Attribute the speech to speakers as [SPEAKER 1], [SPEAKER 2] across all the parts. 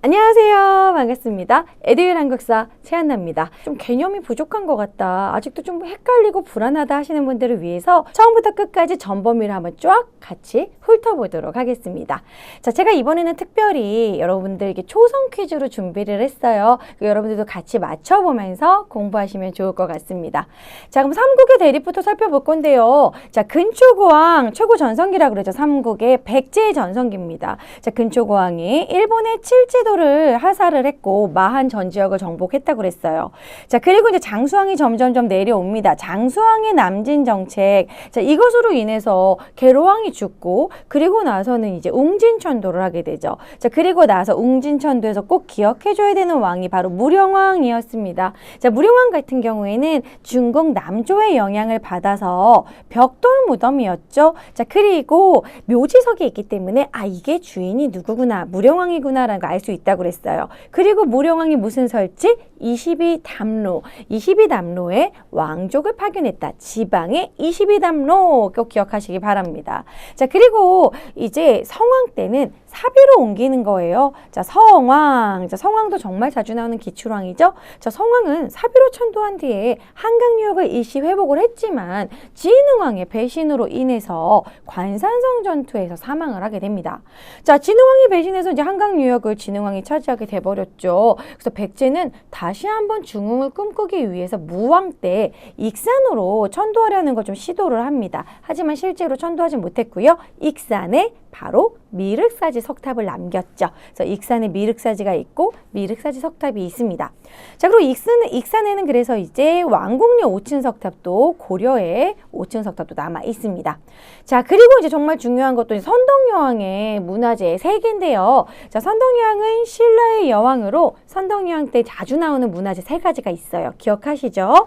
[SPEAKER 1] 안녕하세요. 반갑습니다. 에듀윌 한국사 최한나입니다. 좀 개념이 부족한 것 같다. 아직도 좀 헷갈리고 불안하다 하시는 분들을 위해서 처음부터 끝까지 전범위를 한번 쫙 같이 훑어보도록 하겠습니다. 자, 제가 이번에는 특별히 여러분들에게 초성 퀴즈로 준비를 했어요. 여러분들도 같이 맞춰보면서 공부하시면 좋을 것 같습니다. 자, 그럼 삼국의 대립부터 살펴볼 건데요. 자, 근초고왕 최고 전성기라고 그러죠. 삼국의 백제의 전성기입니다. 자, 근초고왕이 일본의 칠제도를 하사를 했고 마한 전 지역을 정복했다고 그랬어요. 자, 그리고 이제 장수왕이 점점점 내려옵니다. 장수왕의 남진 정책. 자, 이것으로 인해서 계로왕이 죽고 그리고 나서는 이제 웅진천도를 하게 되죠. 자, 그리고 나서 웅진천도에서 꼭 기억해줘야 되는 왕이 바로 무령왕이었습니다. 자, 무령왕 같은 경우에는 중국 남조의 영향을 받아서 벽돌 무덤이었죠. 자, 그리고 묘지석이 있기 때문에 이게 주인이 누구구나, 무령왕이구나라는 걸 알 수 있다고 그랬어요. 그리고 무령왕이 무슨 설치? 22담로에 왕족을 파견했다. 지방의 22담로 꼭 기억하시기 바랍니다. 자, 그리고 이제 성왕 때는 사비로 옮기는 거예요. 자, 성왕. 자, 성왕도 정말 자주 나오는 기출왕이죠. 자, 성왕은 사비로 천도한 뒤에 한강 유역을 일시 회복을 했지만 진흥왕의 배신으로 인해서 관산성 전투에서 사망을 하게 됩니다. 자, 진흥왕이 배신해서 이제 한강 유역을 진흥왕이 차지하게 돼버렸죠. 그래서 백제는 다시 한번 중흥을 꿈꾸기 위해서 무왕 때 익산으로 천도하려는 걸 좀 시도를 합니다. 하지만 실제로 천도하지 못했고요. 익산에 바로 미륵사지 석탑을 남겼죠. 그래서 익산에 미륵사지가 있고 미륵사지 석탑이 있습니다. 자, 그리고 익산에는 그래서 이제 왕궁리 5층 석탑도 고려의 5층 석탑도 남아 있습니다. 자, 그리고 이제 정말 중요한 것도 선덕여왕의 문화재 3개인데요. 자, 선덕여왕은 신라의 여왕으로 선덕여왕 때 자주 나오는 문화재 3가지가 있어요. 기억하시죠?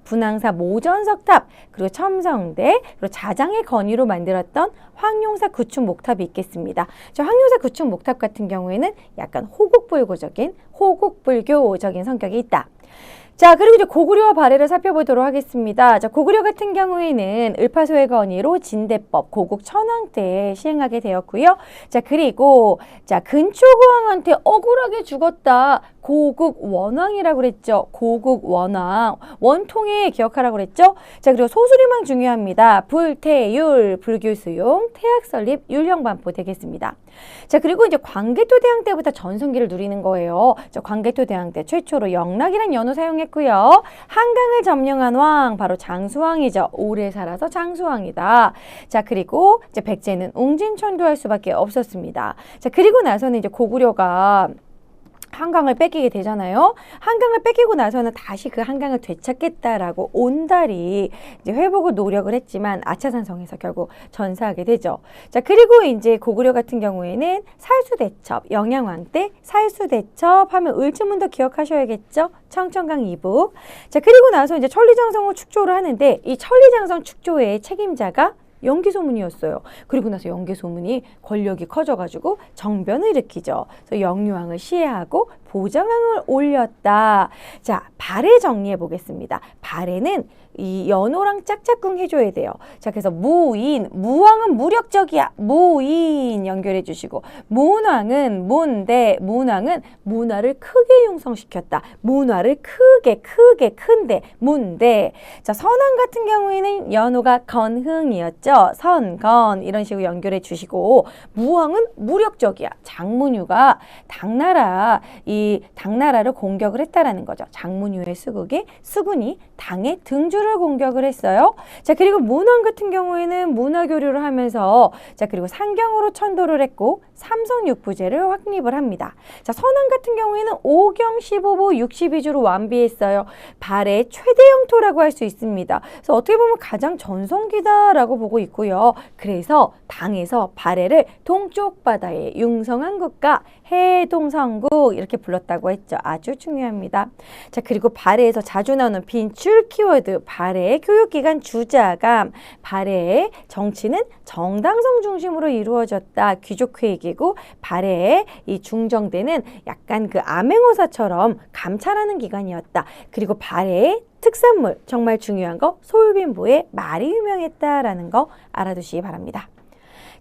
[SPEAKER 1] 분황사 모전석탑, 그리고 첨성대, 그리고 자장의 건의로 만들었던 황룡사 구축 목탑이 있겠습니다. 저 황룡사 구축 목탑 같은 경우에는 약간 호국불교적인 성격이 있다. 자, 그리고 이제 고구려와 발해를 살펴보도록 하겠습니다. 자, 고구려 같은 경우에는 을파소의 건의로 진대법 고국 천황 때 시행하게 되었고요. 자, 그리고 근초고왕한테 억울하게 죽었다. 고국 원왕이라고 그랬죠. 고국 원왕. 원통에 기억하라고 그랬죠. 자, 그리고 소수림왕 중요합니다. 불태율, 불교수용, 태학설립, 율령반포 되겠습니다. 자, 그리고 이제 광개토대왕 때부터 전성기를 누리는 거예요. 자, 광개토대왕 때 최초로 영락이라는 연호 사용했고요. 한강을 점령한 왕, 바로 장수왕이죠. 오래 살아서 장수왕이다. 자, 그리고 이제 백제는 웅진천도할 수밖에 없었습니다. 자, 그리고 나서는 이제 고구려가 한강을 뺏기게 되잖아요. 한강을 뺏기고 나서는 다시 그 한강을 되찾겠다라고 온달이 이제 회복을 노력을 했지만 아차산성에서 결국 전사하게 되죠. 자, 그리고 이제 고구려 같은 경우에는 살수대첩, 영양왕 때 살수대첩 하면 을지문도 기억하셔야겠죠. 청천강 이북. 자, 그리고 나서 이제 천리장성을 축조를 하는데 이 천리장성 축조의 책임자가 영계소문이었어요. 그리고 나서 영계소문이 권력이 커져가지고 정변을 일으키죠. 그래서 영유왕을 시해하고 보정왕을 올렸다. 자, 발해 정리해 보겠습니다. 발해는 이 연호랑 짝짝꿍 해줘야 돼요. 자, 그래서 무왕은 무력적이야. 무인 연결해 주시고, 문왕은 문화를 크게 융성시켰다. 문화를 큰데, 문대. 자, 선왕 같은 경우에는 연호가 건흥이었죠. 선건 이런 식으로 연결해 주시고, 무왕은 무력적이야. 장문유가 당나라를 공격을 했다라는 거죠. 장문유의 수군이 당의 등주를 공격을 했어요. 자, 그리고 문왕 같은 경우에는 문화교류를 하면서 그리고 상경으로 천도를 했고 삼성육부제를 확립을 합니다. 자, 선왕 같은 경우에는 5경 15부 62주로 완비했어요. 발해 최대 영토라고 할 수 있습니다. 그래서 어떻게 보면 가장 전성기다라고 보고 있고요. 그래서 당에서 발해를 동쪽 바다의 융성한 국가 해동성국 이렇게 불렀다고 했죠. 아주 중요합니다. 자, 그리고 발해에서 자주 나오는 빈출 키워드, 발해의 교육기관 주자감, 발해의 정치는 정당성 중심으로 이루어졌다. 귀족회의기고 발해의 이 중정대는 약간 그 암행어사처럼 감찰하는 기관이었다. 그리고 발해의 특산물, 정말 중요한 거, 솔빈보의 말이 유명했다라는 거 알아두시기 바랍니다.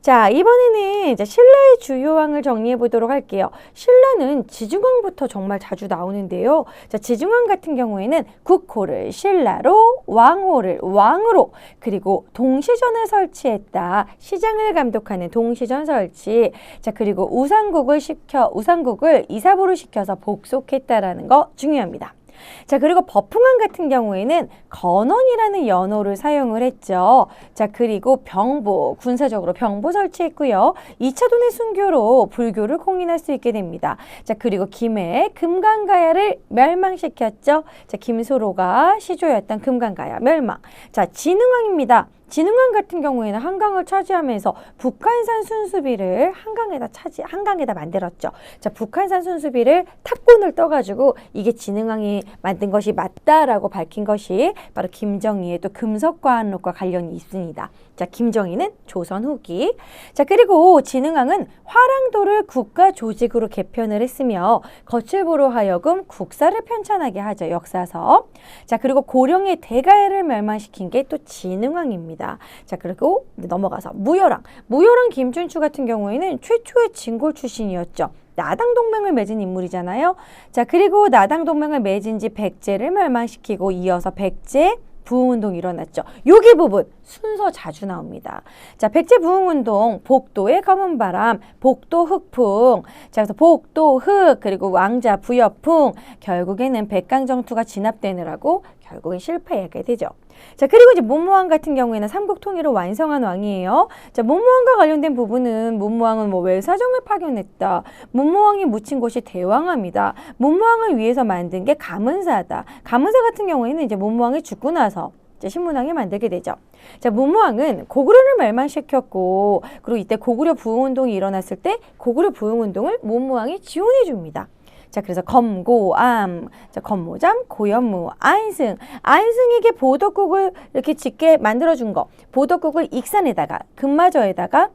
[SPEAKER 1] 자, 이번에는 이제 신라의 주요왕을 정리해 보도록 할게요. 신라는 지중왕부터 정말 자주 나오는데요. 자, 지중왕 같은 경우에는 국호를 신라로, 왕호를 왕으로, 그리고 동시전을 설치했다. 시장을 감독하는 동시전 설치. 자, 그리고 우상국을 이사부를 시켜서 복속했다라는 거 중요합니다. 자, 그리고 버풍왕 같은 경우에는 건원이라는 연호를 사용을 했죠. 자, 그리고 병보, 군사적으로 병보 설치했고요. 2차 돈의 순교로 불교를 공인할 수 있게 됩니다. 자, 그리고 김해 금강가야를 멸망시켰죠. 자, 김소로가 시조였던 금강가야 멸망. 자, 진흥왕입니다. 진흥왕 같은 경우에는 한강을 차지하면서 북한산 순수비를 한강에다 만들었죠. 자, 북한산 순수비를 탑군을 떠가지고 이게 진흥왕이 만든 것이 맞다라고 밝힌 것이 바로 김정희의 또 금석과한록과 관련이 있습니다. 자, 김정희는 조선 후기. 자, 그리고 진흥왕은 화랑도를 국가 조직으로 개편을 했으며 거칠부로 하여금 국사를 편찬하게 하죠. 역사서. 자, 그리고 고령의 대가야를 멸망시킨 게 또 진흥왕입니다. 자, 그리고 넘어가서 무열왕 김춘추 같은 경우에는 최초의 진골 출신이었죠. 나당 동맹을 맺은 인물이잖아요. 자, 그리고 나당 동맹을 맺은 지 백제를 멸망시키고 이어서 백제 부흥운동이 일어났죠. 여기 부분 순서 자주 나옵니다. 자, 백제 부흥운동, 복도의 검은 바람, 복도 흑풍. 자, 그래서 복도 흑, 그리고 왕자 부여풍. 결국에는 백강정투가 진압되느라고 결국엔 실패하게 되죠. 자, 그리고 이제 문무왕 같은 경우에는 삼국 통일을 완성한 왕이에요. 자, 문무왕과 관련된 부분은 문무왕은 뭐 외사정을 파견했다. 문무왕이 묻힌 곳이 대왕암이다. 문무왕을 위해서 만든 게 가문사다. 가문사 같은 경우에는 이제 문무왕이 죽고 나서 신문왕이 만들게 되죠. 자, 문무왕은 고구려를 멸망시켰고, 그리고 이때 고구려 부흥운동이 일어났을 때 고구려 부흥운동을 문무왕이 지원해 줍니다. 자, 그래서 검고암, 자, 검모잠, 고연무, 안승에게 보덕국을 이렇게 짓게 만들어준 거. 보덕국을 익산에다가, 금마저에다가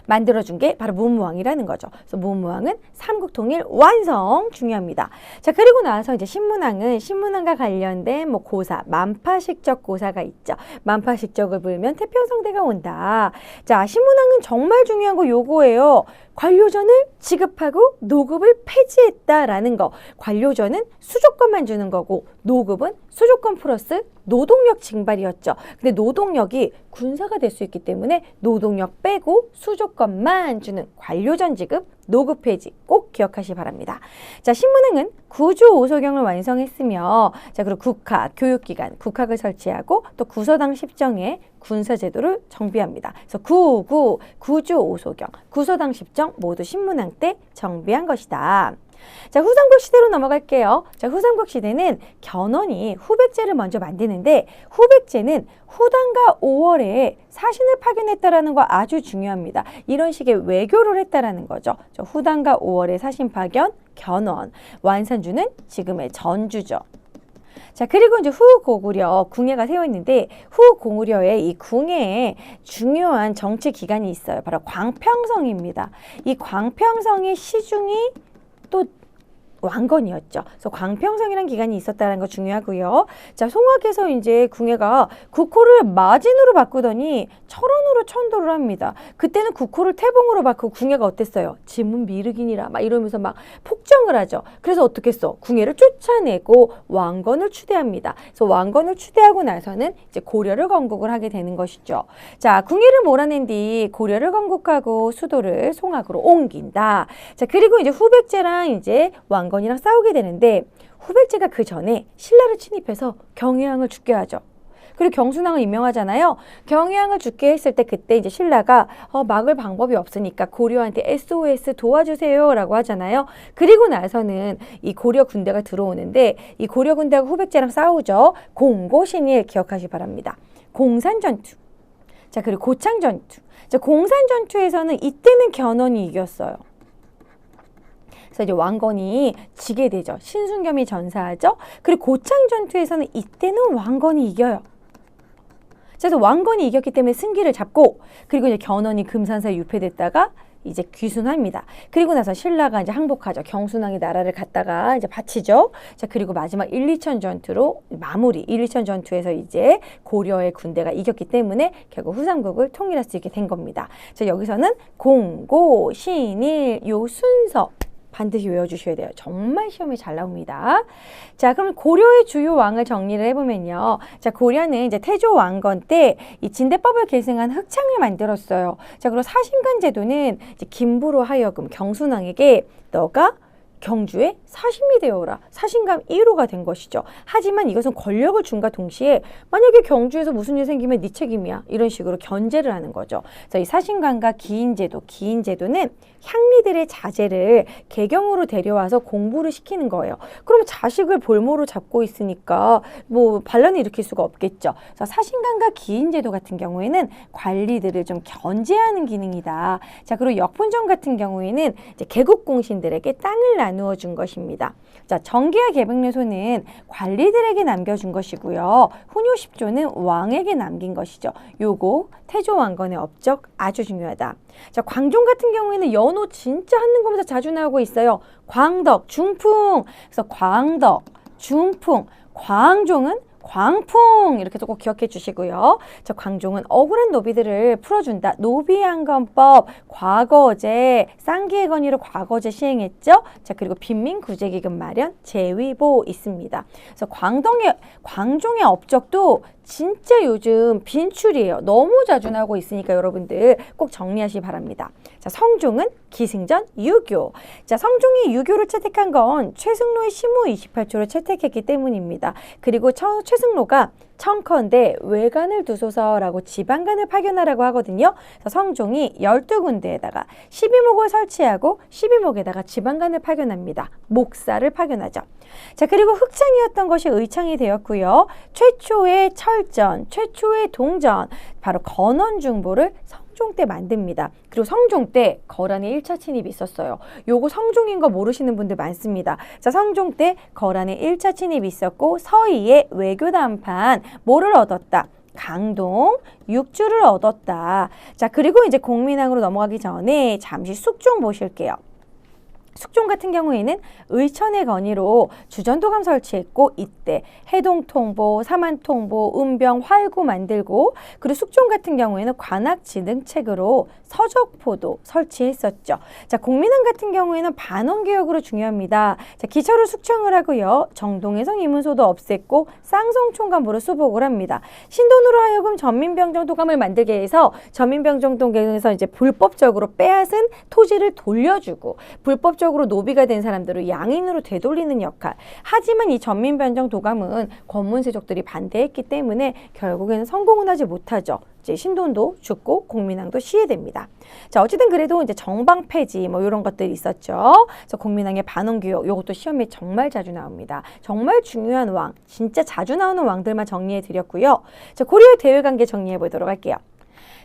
[SPEAKER 1] 만들어준 게 바로 문무왕이라는 거죠. 그래서 문무왕은 삼국통일 완성 중요합니다. 자, 그리고 나서 이제 신문왕과 관련된 뭐 고사, 만파식적 고사가 있죠. 만파식적을 불면 태평성대가 온다. 자, 신문왕은 정말 중요한 거 요거예요. 관료전을 지급하고 노급을 폐지했다라는 거. 관료전은 수조건만 주는 거고 노급은 수조건 플러스 노동력 징발이었죠. 근데 노동력이 군사가 될 수 있기 때문에 노동력 빼고 수조건만 주는 관료전 지급, 노급 폐지 꼭 기억하시기 바랍니다. 자, 신문왕은 구조 5소경을 완성했으며, 자, 그리고 국학, 교육기관, 국학을 설치하고 또 구서당 10정의 군사제도를 정비합니다. 그래서 구조 5소경, 구서당 10정 모두 신문왕 때 정비한 것이다. 자, 후삼국 시대로 넘어갈게요. 자, 후삼국 시대는 견훤이 후백제를 먼저 만드는데, 후백제는 후당과 5월에 사신을 파견했다라는 거 아주 중요합니다. 이런 식의 외교를 했다라는 거죠. 자, 후당과 5월에 사신 파견, 견훤. 완산주는 지금의 전주죠. 자, 그리고 이제 후고구려 궁예가 세워있는데, 후고구려의 이 궁예에 중요한 정치 기관이 있어요. 바로 광평성입니다. 이 광평성의 시중이 또 왕건이었죠. 그래서 광평성이라는 기간이 있었다는 거 중요하고요. 자, 송악에서 이제 궁예가 국호를 마진으로 바꾸더니 철원으로 천도를 합니다. 그때는 국호를 태봉으로 바꾸고 궁예가 어땠어요? 지문 미륵이니라 막 이러면서 막 폭정을 하죠. 그래서 어떻게 했어? 궁예를 쫓아내고 왕건을 추대합니다. 그래서 왕건을 추대하고 나서는 이제 고려를 건국을 하게 되는 것이죠. 자, 궁예를 몰아낸 뒤 고려를 건국하고 수도를 송악으로 옮긴다. 자, 그리고 이제 후백제랑 이제 왕건이랑 싸우게 되는데, 후백제가 그 전에 신라를 침입해서 경혜왕을 죽게 하죠. 그리고 경순왕을 임명하잖아요. 경혜왕을 죽게 했을 때 그때 이제 신라가 막을 방법이 없으니까 고려한테 SOS 도와주세요 라고 하잖아요. 그리고 나서는 이 고려 군대가 들어오는데, 이 고려 군대가 후백제랑 싸우죠. 공고신일 기억하시기 바랍니다. 공산전투. 자, 그리고 고창전투. 자, 공산전투에서는 이때는 견훤이 이겼어요. 그래서 이제 왕건이 지게 되죠. 신순겸이 전사하죠. 그리고 고창전투에서는 이때는 왕건이 이겨요. 그래서 왕건이 이겼기 때문에 승기를 잡고, 그리고 이제 견훤이 금산사에 유폐됐다가 이제 귀순합니다. 그리고 나서 신라가 이제 항복하죠. 경순왕이 나라를 갖다가 이제 바치죠. 자, 그리고 마지막 1, 2천 전투로 마무리. 1, 2천 전투에서 이제 고려의 군대가 이겼기 때문에 결국 후삼국을 통일할 수 있게 된 겁니다. 자, 여기서는 공고, 신일 요 순서 반드시 외워주셔야 돼요. 정말 시험에 잘 나옵니다. 자, 그럼 고려의 주요 왕을 정리를 해보면요. 자, 고려는 이제 태조 왕건 때 이 진대법을 계승한 흑창을 만들었어요. 자, 그리고 사신관 제도는 이제 김부로 하여금 경순왕에게 너가 경주에 사신이 되어라. 사신감 1호가 된 것이죠. 하지만 이것은 권력을 준과 동시에 만약에 경주에서 무슨 일 생기면 네 책임이야. 이런 식으로 견제를 하는 거죠. 그래서 이 사신관과 기인제도, 기인제도는 향리들의 자제를 개경으로 데려와서 공부를 시키는 거예요. 그럼 자식을 볼모로 잡고 있으니까 뭐 반란을 일으킬 수가 없겠죠. 그래서 사신관과 기인제도 같은 경우에는 관리들을 좀 견제하는 기능이다. 자, 그리고 역분정 같은 경우에는 이제 개국공신들에게 땅을 나누어 준 것입니다. 자, 정계와 계백료소는 관리들에게 남겨준 것이고요. 훈효십조는 왕에게 남긴 것이죠. 요거 태조 왕건의 업적 아주 중요하다. 자, 광종 같은 경우에는 연호 진짜 한눈 검사 자주 나오고 있어요. 광덕, 중풍. 그래서 광덕, 중풍, 광종은 광풍 이렇게 꼭 기억해 주시고요. 자, 광종은 억울한 노비들을 풀어준다. 노비양건법, 과거제, 쌍기의 건의로 과거제 시행했죠. 자, 그리고 빈민구제기금 마련, 재위보 있습니다. 그래서 광종의 업적도 진짜 요즘 빈출이에요. 너무 자주 나오고 있으니까 여러분들 꼭 정리하시기 바랍니다. 자, 성종은 기승전 유교. 자, 성종이 유교를 채택한 건 최승로의 심호 28초를 채택했기 때문입니다. 그리고 최승로가 청컨대 외관을 두소서라고 지방관을 파견하라고 하거든요. 그래서 성종이 12군데에다가 12목을 설치하고 12목에다가 지방관을 파견합니다. 목사를 파견하죠. 자, 그리고 흑창이었던 것이 의창이 되었고요. 최초의 철전, 최초의 동전, 바로 건원중보를 성종 때 만듭니다. 그리고 성종 때 거란의 1차 침입이 있었어요. 요거 성종인 거 모르시는 분들 많습니다. 자, 성종 때 거란의 1차 침입이 있었고 서희의 외교담판 뭐를 얻었다? 강동, 육주를 얻었다. 자, 그리고 이제 공민왕으로 넘어가기 전에 잠시 숙종 보실게요. 숙종 같은 경우에는 의천의 건의로 주전도감 설치했고 이때 해동통보, 사만통보, 은병, 활구 만들고 그리고 숙종 같은 경우에는 관악지능책으로 서적포도 설치했었죠. 자, 공민왕 같은 경우에는 반원개혁으로 중요합니다. 자, 기초로 숙청을 하고요. 정동해성 이문소도 없앴고 쌍성총감부로 수복을 합니다. 신돈으로 하여금 전민병정도감을 만들게 해서 전민병정도감에서 이제 불법적으로 빼앗은 토지를 돌려주고 불법적으로 노비가 된 사람들을 양인으로 되돌리는 역할. 하지만 이 전민변정도감은 권문세족들이 반대했기 때문에 결국에는 성공은 하지 못하죠. 이제 신돈도 죽고 공민왕도 시해됩니다. 자, 어쨌든 그래도 이제 정방 폐지 뭐 이런 것들이 있었죠. 그래서 공민왕의 반원교육 요것도 시험에 정말 자주 나옵니다. 정말 중요한 왕, 진짜 자주 나오는 왕들만 정리해 드렸고요. 자, 고려의 대외관계 정리해 보도록 할게요.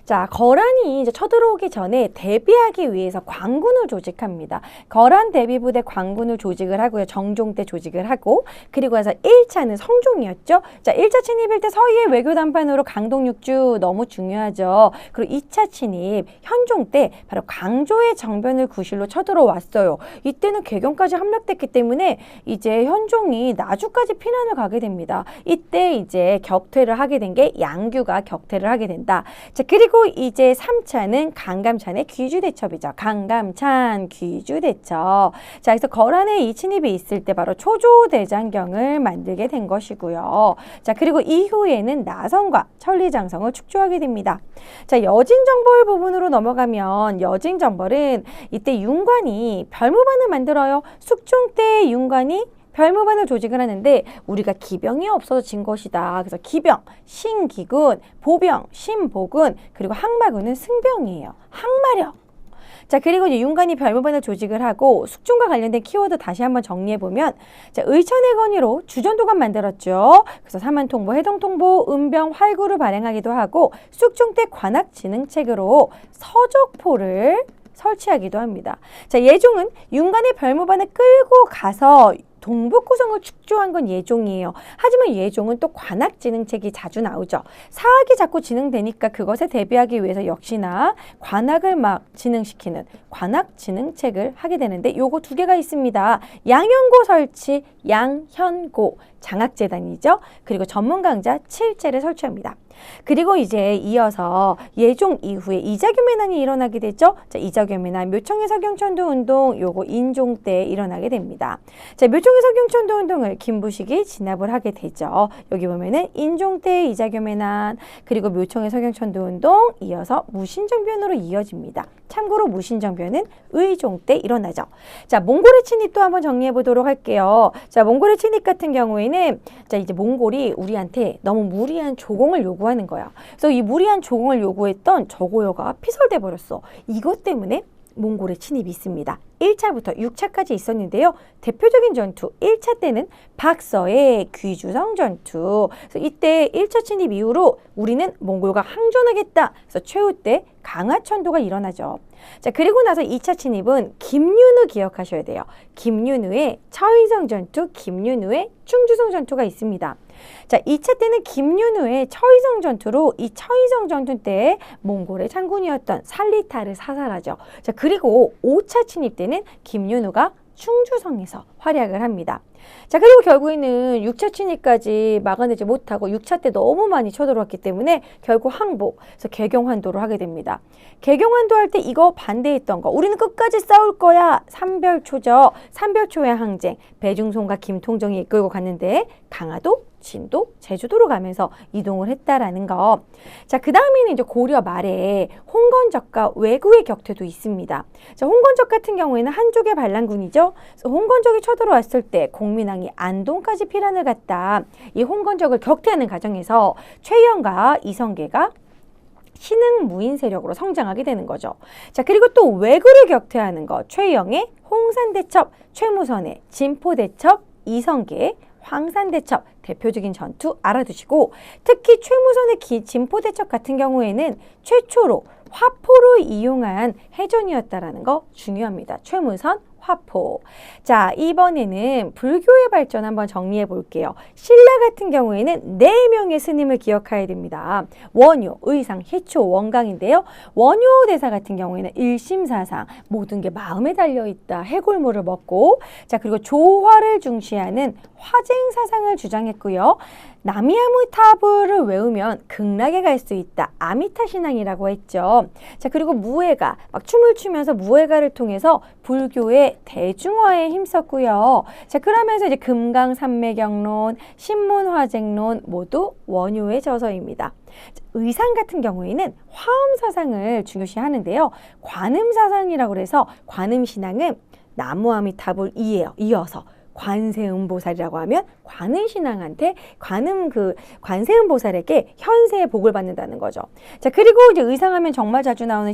[SPEAKER 1] 자, 거란이 이제 쳐들어오기 전에 대비하기 위해서 광군을 조직합니다. 거란 대비부대 광군을 조직을 하고요. 정종 때 조직을 하고 그리고 나서 1차는 성종이었죠. 자, 1차 침입일 때 서희의 외교담판으로 강동육주 너무 중요하죠. 그리고 2차 침입 현종 때 바로 강조의 정변을 구실로 쳐들어왔어요. 이때는 개경까지 함락됐기 때문에 이제 현종이 나주까지 피난을 가게 됩니다. 이때 이제 격퇴를 하게 된 게 양규가 격퇴를 하게 된다. 자, 그리고 이제 3차는 강감찬의 귀주대첩이죠. 강감찬 귀주대첩. 자, 그래서 거란의 이 침입이 있을 때 바로 초조대장경을 만들게 된 것이고요. 자, 그리고 이후에는 나성과 천리장성을 축조하게 됩니다. 자, 여진정벌 부분으로 넘어가면 여진정벌은 이때 윤관이 별무반을 만들어요. 숙종 때 윤관이 별무반을 조직을 하는데 우리가 기병이 없어서 진 것이다. 그래서 기병, 신기군, 보병, 신보군, 그리고 항마군은 승병이에요. 항마력. 자, 그리고 이제 윤관이 별무반을 조직을 하고 숙종과 관련된 키워드 다시 한번 정리해보면 자, 의천의 건의로 주전도감 만들었죠. 그래서 사만통보, 해동통보, 은병, 활구를 발행하기도 하고 숙종 때 관악지능책으로 서적포를 설치하기도 합니다. 자, 예종은 윤관의 별무반을 끌고 가서 동북 구성을 축조한 건 예종이에요. 하지만 예종은 또 관악진흥책이 자주 나오죠. 사학이 자꾸 진흥되니까 그것에 대비하기 위해서 역시나 관악을 막 진흥시키는 관악진흥책을 하게 되는데 요거 두 개가 있습니다. 양현고 설치, 양현고 장학재단이죠. 그리고 전문 강좌 7제를 설치합니다. 그리고 이제 이어서 예종 이후에 이자교민환이 일어나게 되죠. 자, 이자교민환, 묘청의 서경천도 운동, 요거 인종 때 일어나게 됩니다. 자, 묘청의 서경천도 운동을 김부식이 진압을 하게 되죠. 여기 보면은 인종 때 이자교민환, 그리고 묘청의 서경천도 운동, 이어서 무신정변으로 이어집니다. 참고로 무신정변은 의종 때 일어나죠. 자, 몽골의 침입 또 한번 정리해 보도록 할게요. 자, 몽골의 침입 같은 경우에는 자, 이제 몽골이 우리한테 너무 무리한 조공을 요구하는 거야. 그래서 이 무리한 조공을 요구했던 저고요가 피설돼 버렸어. 이것 때문에 몽골의 침입이 있습니다. 1차부터 6차까지 있었는데요. 대표적인 전투 1차 때는 박서의 귀주성 전투. 그래서 이때 1차 침입 이후로 우리는 몽골과 항전하겠다. 그래서 최후 때 강화천도가 일어나죠. 자, 그리고 나서 2차 침입은 김윤우 기억하셔야 돼요. 김윤우의 처인성 전투, 김윤우의 충주성 전투가 있습니다. 자, 2차 때는 김윤우의 처인성 전투로 이 처인성 전투 때 몽골의 장군이었던 살리타를 사살하죠. 자, 그리고 5차 침입 때는 김윤우가 충주성에서 활약을 합니다. 자, 그리고 결국에는 6차 침입까지 막아내지 못하고 6차 때 너무 많이 쳐들어왔기 때문에 결국 항복, 그래서 개경환도를 하게 됩니다. 개경환도 할 때 이거 반대했던 거, 우리는 끝까지 싸울 거야. 삼별초죠. 삼별초의 항쟁, 배중손과 김통정이 이끌고 갔는데 강화도, 진도, 제주도로 가면서 이동을 했다라는 거. 자, 그 다음에는 이제 고려 말에 홍건적과 왜구의 격퇴도 있습니다. 자, 홍건적 같은 경우에는 한족의 반란군이죠. 그래서 홍건적이 쳐들어왔을 때 공민왕이 안동까지 피란을 갔다. 이 홍건적을 격퇴하는 과정에서 최영과 이성계가 신흥 무인 세력으로 성장하게 되는 거죠. 자, 그리고 또 왜구를 격퇴하는 거. 최영의 홍산대첩, 최무선의 진포대첩, 이성계의 황산대첩 대표적인 전투 알아두시고, 특히 최무선의 진포대첩 같은 경우에는 최초로 화포를 이용한 해전이었다라는 거 중요합니다. 최무선, 화포. 자, 이번에는 불교의 발전 한번 정리해 볼게요. 신라 같은 경우에는 4명의 스님을 기억해야 됩니다. 원효, 의상, 해초, 원광인데요. 원효 대사 같은 경우에는 일심사상, 모든 게 마음에 달려있다. 해골물을 먹고, 자, 그리고 조화를 중시하는 화쟁사상을 주장했고요. 나미아미타불을 외우면 극락에 갈 수 있다. 아미타 신앙이라고 했죠. 자, 그리고 무예가 막 춤을 추면서 무예가를 통해서 불교의 대중화에 힘썼고요. 자, 그러면서 이제 금강산매경론, 신문화쟁론 모두 원효의 저서입니다. 의상 같은 경우에는 화엄사상을 중요시하는데요. 관음사상이라고 해서 관음신앙은 나무아미타불 이어서 관세음보살이라고 하면 관음신앙한테 관세음보살에게 현세의 복을 받는다는 거죠. 자, 그리고 이제 의상하면 정말 자주 나오는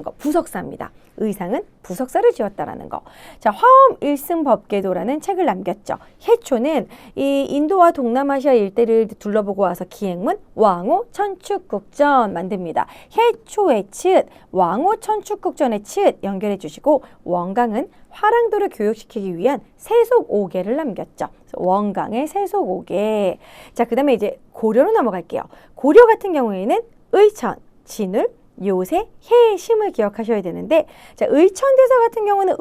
[SPEAKER 1] 거 부석사입니다. 의상은 부석사를 지었다라는 거. 자, 화엄 일승법계도라는 책을 남겼죠. 해초는 이 인도와 동남아시아 일대를 둘러보고 와서 기행문 왕호 천축국전 만듭니다. 해초의 읒, 왕호 천축국전의 읒 연결해 주시고, 원강은 화랑도를 교육시키기 위한 세속오계를 남겼죠. 원강의 세속오계. 자, 그 다음에 이제 고려로 넘어갈게요. 고려 같은 경우에는 의천, 진울, 요새, 해심을 기억하셔야 되는데, 자, 의천대사 같은 경우는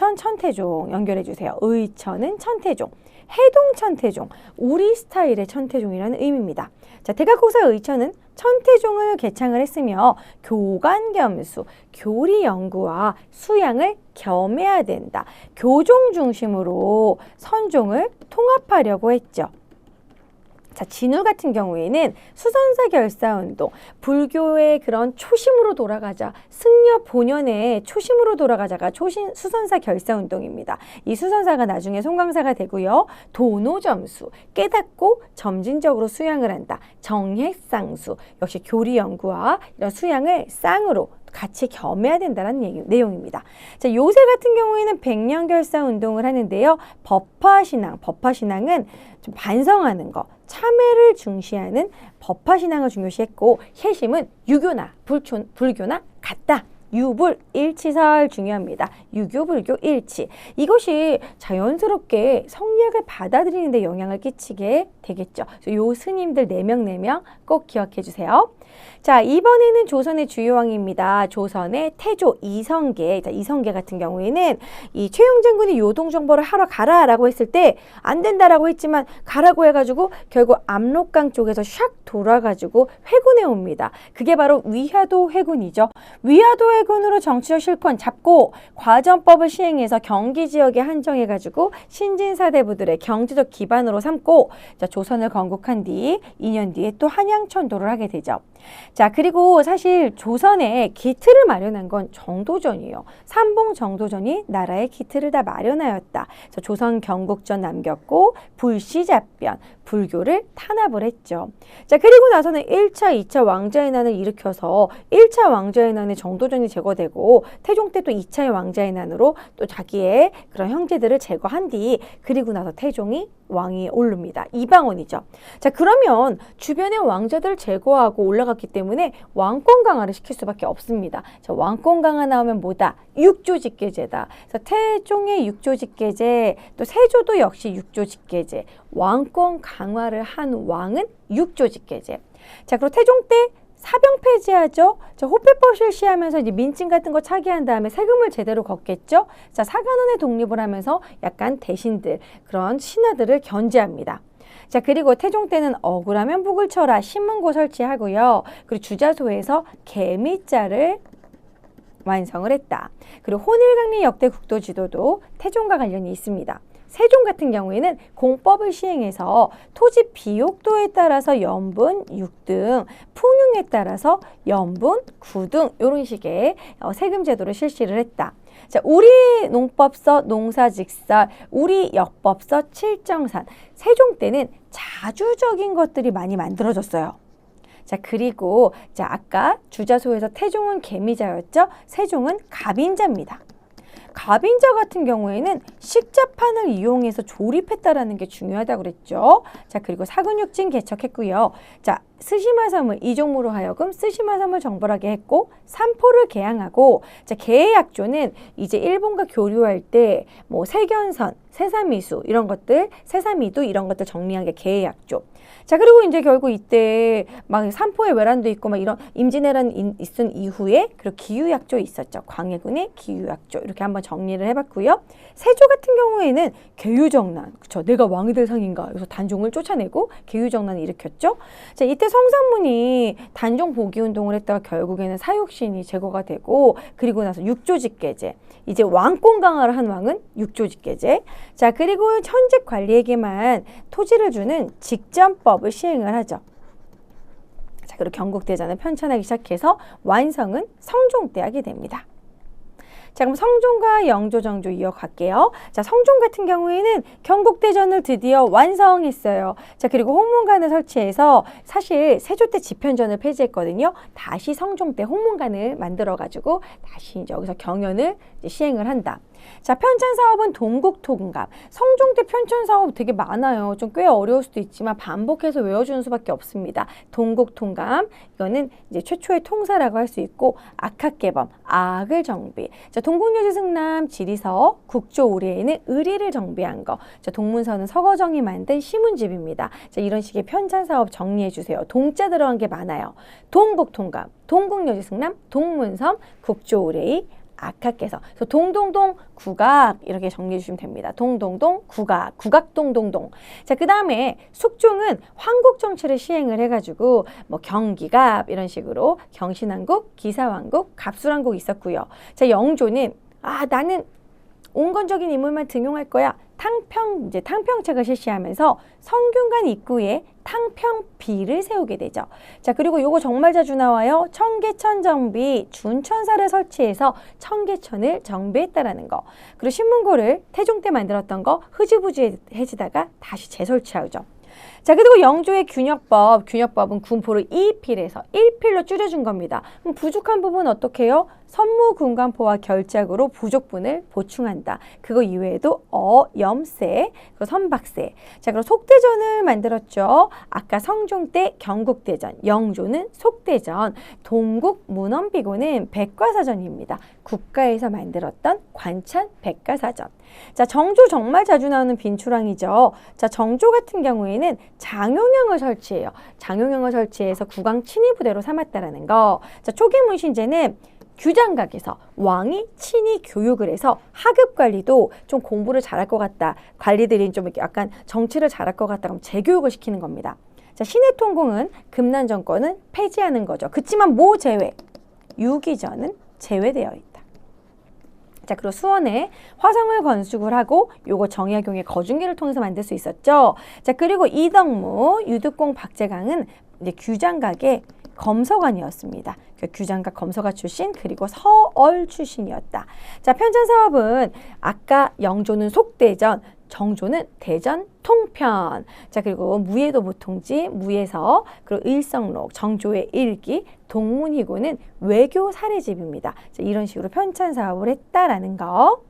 [SPEAKER 1] 천태종 연결해 주세요. 의천은 천태종, 해동 천태종, 우리 스타일의 천태종이라는 의미입니다. 자, 대각고사 의천은 천태종을 개창을 했으며 교관겸수, 교리 연구와 수양을 겸해야 된다. 교종 중심으로 선종을 통합하려고 했죠. 자, 진울 같은 경우에는 수선사 결사운동, 불교의 그런 초심으로 돌아가자, 승려 본연의 초심으로 돌아가자가 수선사 결사운동입니다. 이 수선사가 나중에 송광사가 되고요. 도노점수, 깨닫고 점진적으로 수양을 한다. 정핵상수, 역시 교리 연구와 이런 수양을 쌍으로 같이 겸해야 된다는 내용입니다. 자, 요새 같은 경우에는 백년결사운동을 하는데요. 법화신앙은 좀 반성하는 거, 참회를 중시하는 법화신앙을 중요시했고, 해심은 유교나 불교나 같다. 유불 일치설 중요합니다. 유교, 불교, 일치. 이것이 자연스럽게 성리학을 받아들이는 데 영향을 끼치게 되겠죠. 요 스님들 4명 꼭 기억해 주세요. 자, 이번에는 조선의 주요 왕입니다. 조선의 태조 이성계. 자, 이성계 같은 경우에는 이 최영장군이 요동 정벌을 하러 가라라고 했을 때 안 된다라고 했지만 가라고 해가지고 결국 압록강 쪽에서 샥 돌아가지고 회군해 옵니다. 그게 바로 위화도 회군이죠. 위화도 회군으로 정치적 실권 잡고 과전법을 시행해서 경기 지역에 한정해가지고 신진사대부들의 경제적 기반으로 삼고 자, 조선을 건국한 뒤 2년 뒤에 또 한양천도를 하게 되죠. 자, 그리고 사실 조선에 기틀을 마련한 건 정도전이에요. 삼봉 정도전이 나라의 기틀을 다 마련하였다. 그래서 조선 경국전 남겼고 불시잡변, 불교를 탄압을 했죠. 자, 그리고 나서는 1차, 2차 왕자의 난을 일으켜서 1차 왕자의 난에 정도전이 제거되고 태종 때 또 2차의 왕자의 난으로 또 자기의 그런 형제들을 제거한 뒤 그리고 나서 태종이 왕위에 오릅니다. 이방원이죠. 자, 그러면 주변의 왕자들을 제거하고 올라갔기 때문에 왕권 강화를 시킬 수밖에 없습니다. 자, 왕권 강화 나오면 뭐다? 육조직계제다. 그래서 태종의 육조직계제, 또 세조도 역시 육조직계제. 왕권 강화를 한 왕은 육조직계제. 자, 그리고 태종 때 사병 폐지하죠. 자, 호패법 실시하면서 이제 민증 같은 거 차기한 다음에 세금을 제대로 걷겠죠. 자, 사관원의 독립을 하면서 약간 대신들, 그런 신하들을 견제합니다. 자, 그리고 태종 때는 억울하면 북을 쳐라 신문고 설치하고요. 그리고 주자소에서 개미자를 완성을 했다. 그리고 혼일강리 역대 국도 지도도 태종과 관련이 있습니다. 세종 같은 경우에는 공법을 시행해서 토지 비옥도에 따라서 연분 6등, 풍흉에 따라서 연분 9등 이런 식의 세금 제도를 실시를 했다. 자, 우리 농법서 농사직설, 우리 역법서 칠정산. 세종 때는 자주적인 것들이 많이 만들어졌어요. 자, 그리고 자, 아까 주자소에서 태종은 개미자였죠? 세종은 갑인자입니다. 갑인자 같은 경우에는 식자판을 이용해서 조립했다라는 게 중요하다고 그랬죠. 자, 그리고 사근육진 개척했고요. 자, 스시마섬을 이종무로 하여금 스시마섬을 정벌하게 했고 삼포를 개항하고 자, 개약조는 이제 일본과 교류할 때 뭐 세견선, 세사미수 이런 것들, 세사미도 이런 것들 정리한 게 개약조. 자, 그리고 이제 결국 이때 막 삼포에 외란도 있고 막 이런 임진왜란 있은 이후에 그리고 기유약조 있었죠. 광해군의 기유약조 이렇게 한번 정리를 해봤고요. 세조 같은 경우에는 개유정난, 그쵸? 내가 왕이 될 상인가? 그래서 단종을 쫓아내고 개유정난을 일으켰죠. 자, 이때 성삼문이 단종 복위 운동을 했다가 결국에는 사육신이 제거가 되고 그리고 나서 육조직계제. 이제 왕권 강화를 한 왕은 육조직계제. 자, 그리고 현직 관리에게만 토지를 주는 직전법을 시행을 하죠. 자, 그리고 경국대전을 편찬하기 시작해서 완성은 성종 때 하게 됩니다. 자, 그럼 성종과 영조, 정조 이어갈게요. 자, 성종 같은 경우에는 경국대전을 드디어 완성했어요. 자, 그리고 홍문관을 설치해서 사실 세조 때 집현전을 폐지했거든요. 다시 성종 때 홍문관을 만들어가지고 다시 이제 여기서 경연을 이제 시행을 한다. 자, 편찬 사업은 동국통감. 성종 때 편찬 사업 되게 많아요. 좀 꽤 어려울 수도 있지만 반복해서 외워주는 수밖에 없습니다. 동국통감. 이거는 이제 최초의 통사라고 할 수 있고 악학개범, 악을 정비. 자, 동국여지 승남 지리서, 국조 의례에는 의리를 정비한 거. 자, 동문서는 서거정이 만든 시문집입니다. 자, 이런 식의 편찬 사업 정리해 주세요. 동자 들어간 게 많아요. 동국통감, 동국여지 승남, 동문섬, 국조 의례, 악학개서. 그래서 동동동 국악 이렇게 정리해 주시면 됩니다. 동동동 국악, 국악동동동. 자, 그 다음에 숙종은 황국 정치를 시행을 해가지고 뭐 경기갑 이런 식으로 경신왕국, 기사왕국, 갑술왕국 있었고요. 자, 영조는 나는 온건적인 인물만 등용할 거야. 이제 탕평책을 실시하면서 성균관 입구에 탕평비를 세우게 되죠. 자, 그리고 요거 정말 자주 나와요. 청계천 정비, 준천사를 설치해서 청계천을 정비했다라는 거. 그리고 신문고를 태종 때 만들었던 거 흐지부지해지다가 다시 재설치하죠. 자, 그리고 영조의 균역법, 균역법은 군포를 2필에서 1필로 줄여준 겁니다. 그럼 부족한 부분 어떻게 해요? 선무군관포와 결작으로 부족분을 보충한다. 그거 이외에도 염세, 그리고 선박세. 자, 그리고 속대전을 만들었죠. 아까 성종 때 경국대전, 영조는 속대전, 동국 문헌비고는 백과사전입니다. 국가에서 만들었던 관찬 백과사전. 자, 정조 정말 자주 나오는 빈추랑이죠. 자, 정조 같은 경우에는 장용영을 설치해요. 장용영을 설치해서 국왕 친위부대로 삼았다라는 거. 자, 초기 문신제는 규장각에서 왕이 친히 교육을 해서 하급 관리도 좀 공부를 잘할 것 같다. 관리들이 좀 이렇게 약간 정치를 잘할 것 같다. 그럼 재교육을 시키는 겁니다. 자, 신해통공은 금난 정권은 폐지하는 거죠. 그치만 모 제외, 유기전은 제외되어 있다. 자, 그리고 수원에 화성을 건축을 하고 요거 정약용의 거중기를 통해서 만들 수 있었죠. 자, 그리고 이덕무, 유득공, 박재강은 이제 규장각의 검서관이었습니다. 규장각 검서관 출신 그리고 서얼 출신이었다. 자, 편찬 사업은 아까 영조는 속대전, 정조는 대전 통편. 자, 그리고 무예도 보통지, 무예서, 그리고 일성록, 정조의 일기, 동문희고는 외교 사례집입니다. 자, 이런 식으로 편찬 사업을 했다라는 거.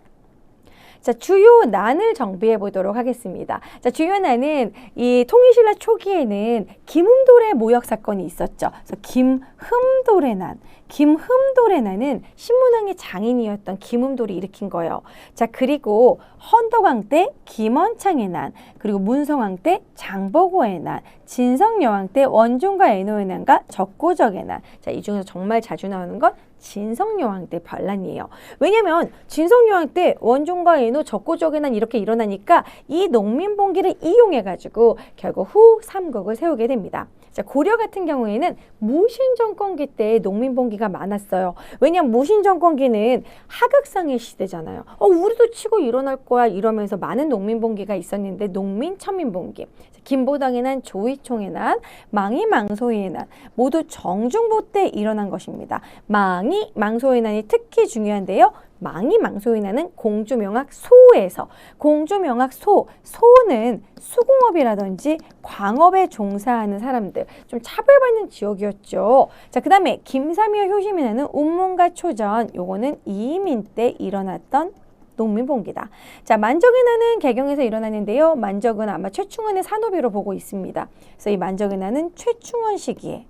[SPEAKER 1] 자, 주요 난을 정비해 보도록 하겠습니다. 자, 주요 난은 이 통일신라 초기에는 김흠돌의 모욕 사건이 있었죠. 그래서 김흠돌의 난. 김흠돌의 난은 신문왕의 장인이었던 김흠돌이 일으킨 거예요. 자, 그리고 헌덕왕 때 김원창의 난, 그리고 문성왕 때 장보고의 난, 진성여왕 때 원종과 애노의 난과 적고적의 난. 자, 이 중에서 정말 자주 나오는 건 진성여왕 때 반란이에요. 왜냐면 진성여왕 때 원종과 애노, 적고적의 난 이렇게 일어나니까 이 농민봉기를 이용해가지고 결국 후 삼국을 세우게 됩니다. 자, 고려 같은 경우에는 무신정권기 때 농민봉기가 많았어요. 왜냐하면 무신정권기는 하극상의 시대잖아요. 우리도 치고 일어날 거야 이러면서 많은 농민봉기가 있었는데 농민 천민봉기, 김보당의 난, 조이총의 난, 망이 망소의 난 모두 정중부 때 일어난 것입니다. 망이 망소의 난이 특히 중요한데요. 망이 망소의 난은 공주명학 소에서, 공주명학 소는 수공업이라든지 광업에 종사하는 사람들, 좀 차별받는 지역이었죠. 자, 그 다음에 김삼이와 효심의 난은 운문과 초전, 요거는 이민 때 일어났던 농민봉기다. 자, 만적의 난은 개경에서 일어났는데요. 만적은 아마 최충원의 산호비로 보고 있습니다. 그래서 이 만적의 난은 최충원 시기에,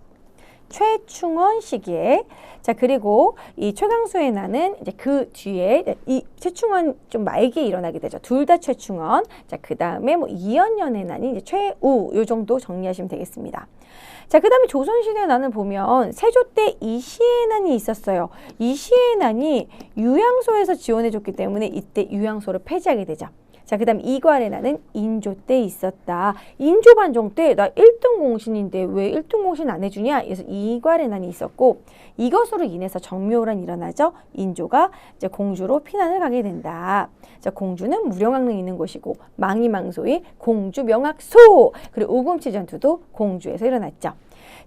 [SPEAKER 1] 자, 그리고 이 최강수의 난은 이제 그 뒤에 이 최충원 좀 말기에 일어나게 되죠. 둘 다 최충원. 자, 그 다음에 뭐 이연년의 난이 이제 최우, 요 정도 정리하시면 되겠습니다. 자, 그 다음에 조선시대 난을 보면 세조 때 이시의 난이 있었어요. 이시의 난이 유양소에서 지원해줬기 때문에 이때 유양소를 폐지하게 되죠. 자, 그 다음 이괄의 난은 인조 때 있었다. 인조 반정 때 나 1등 공신인데 왜 1등 공신 안 해주냐? 그래서 이괄의 난이 있었고, 이것으로 인해서 정묘란 일어나죠. 인조가 이제 공주로 피난을 가게 된다. 자, 공주는 무령왕릉 있는 곳이고, 망이망소의 공주명학소, 그리고 우금치 전투도 공주에서 일어났죠.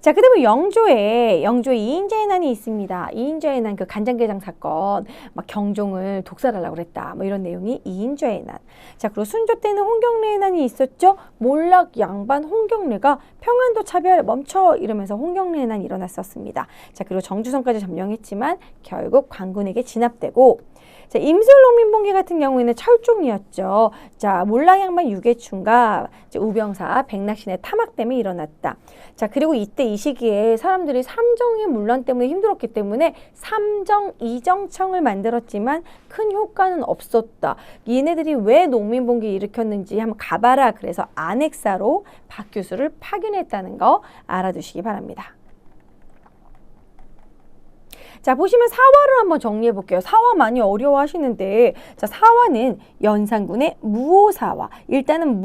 [SPEAKER 1] 자, 그 다음에 영조에 이인자의 난이 있습니다. 이인자의 난, 그 간장게장 사건, 막 경종을 독살하려고 그랬다. 뭐 이런 내용이 이인자의 난. 자, 그리고 순조 때는 홍경래의 난이 있었죠. 몰락 양반 홍경래가 평안도 차별 멈춰 이러면서 홍경래의 난이 일어났었습니다. 자, 그리고 정주성까지 점령했지만 결국 관군에게 진압되고, 자, 임술농민봉기 같은 경우에는 철종이었죠. 자, 몰락 양반 유계춘과 우병사 백낙신의 타막 때문에 일어났다. 자, 그리고 이때 이 시기에 사람들이 삼정의 문란 때문에 힘들었기 때문에 삼정 이정청을 만들었지만 큰 효과는 없었다. 얘네들이 왜 농민봉기 일으켰는지 한번 가봐라. 그래서 안핵사로 박규수를 파견했다는 거 알아두시기 바랍니다. 자, 보시면 사화를 한번 정리해 볼게요. 사화 많이 어려워하시는데, 자, 사화는 연산군의 무오사화. 일단은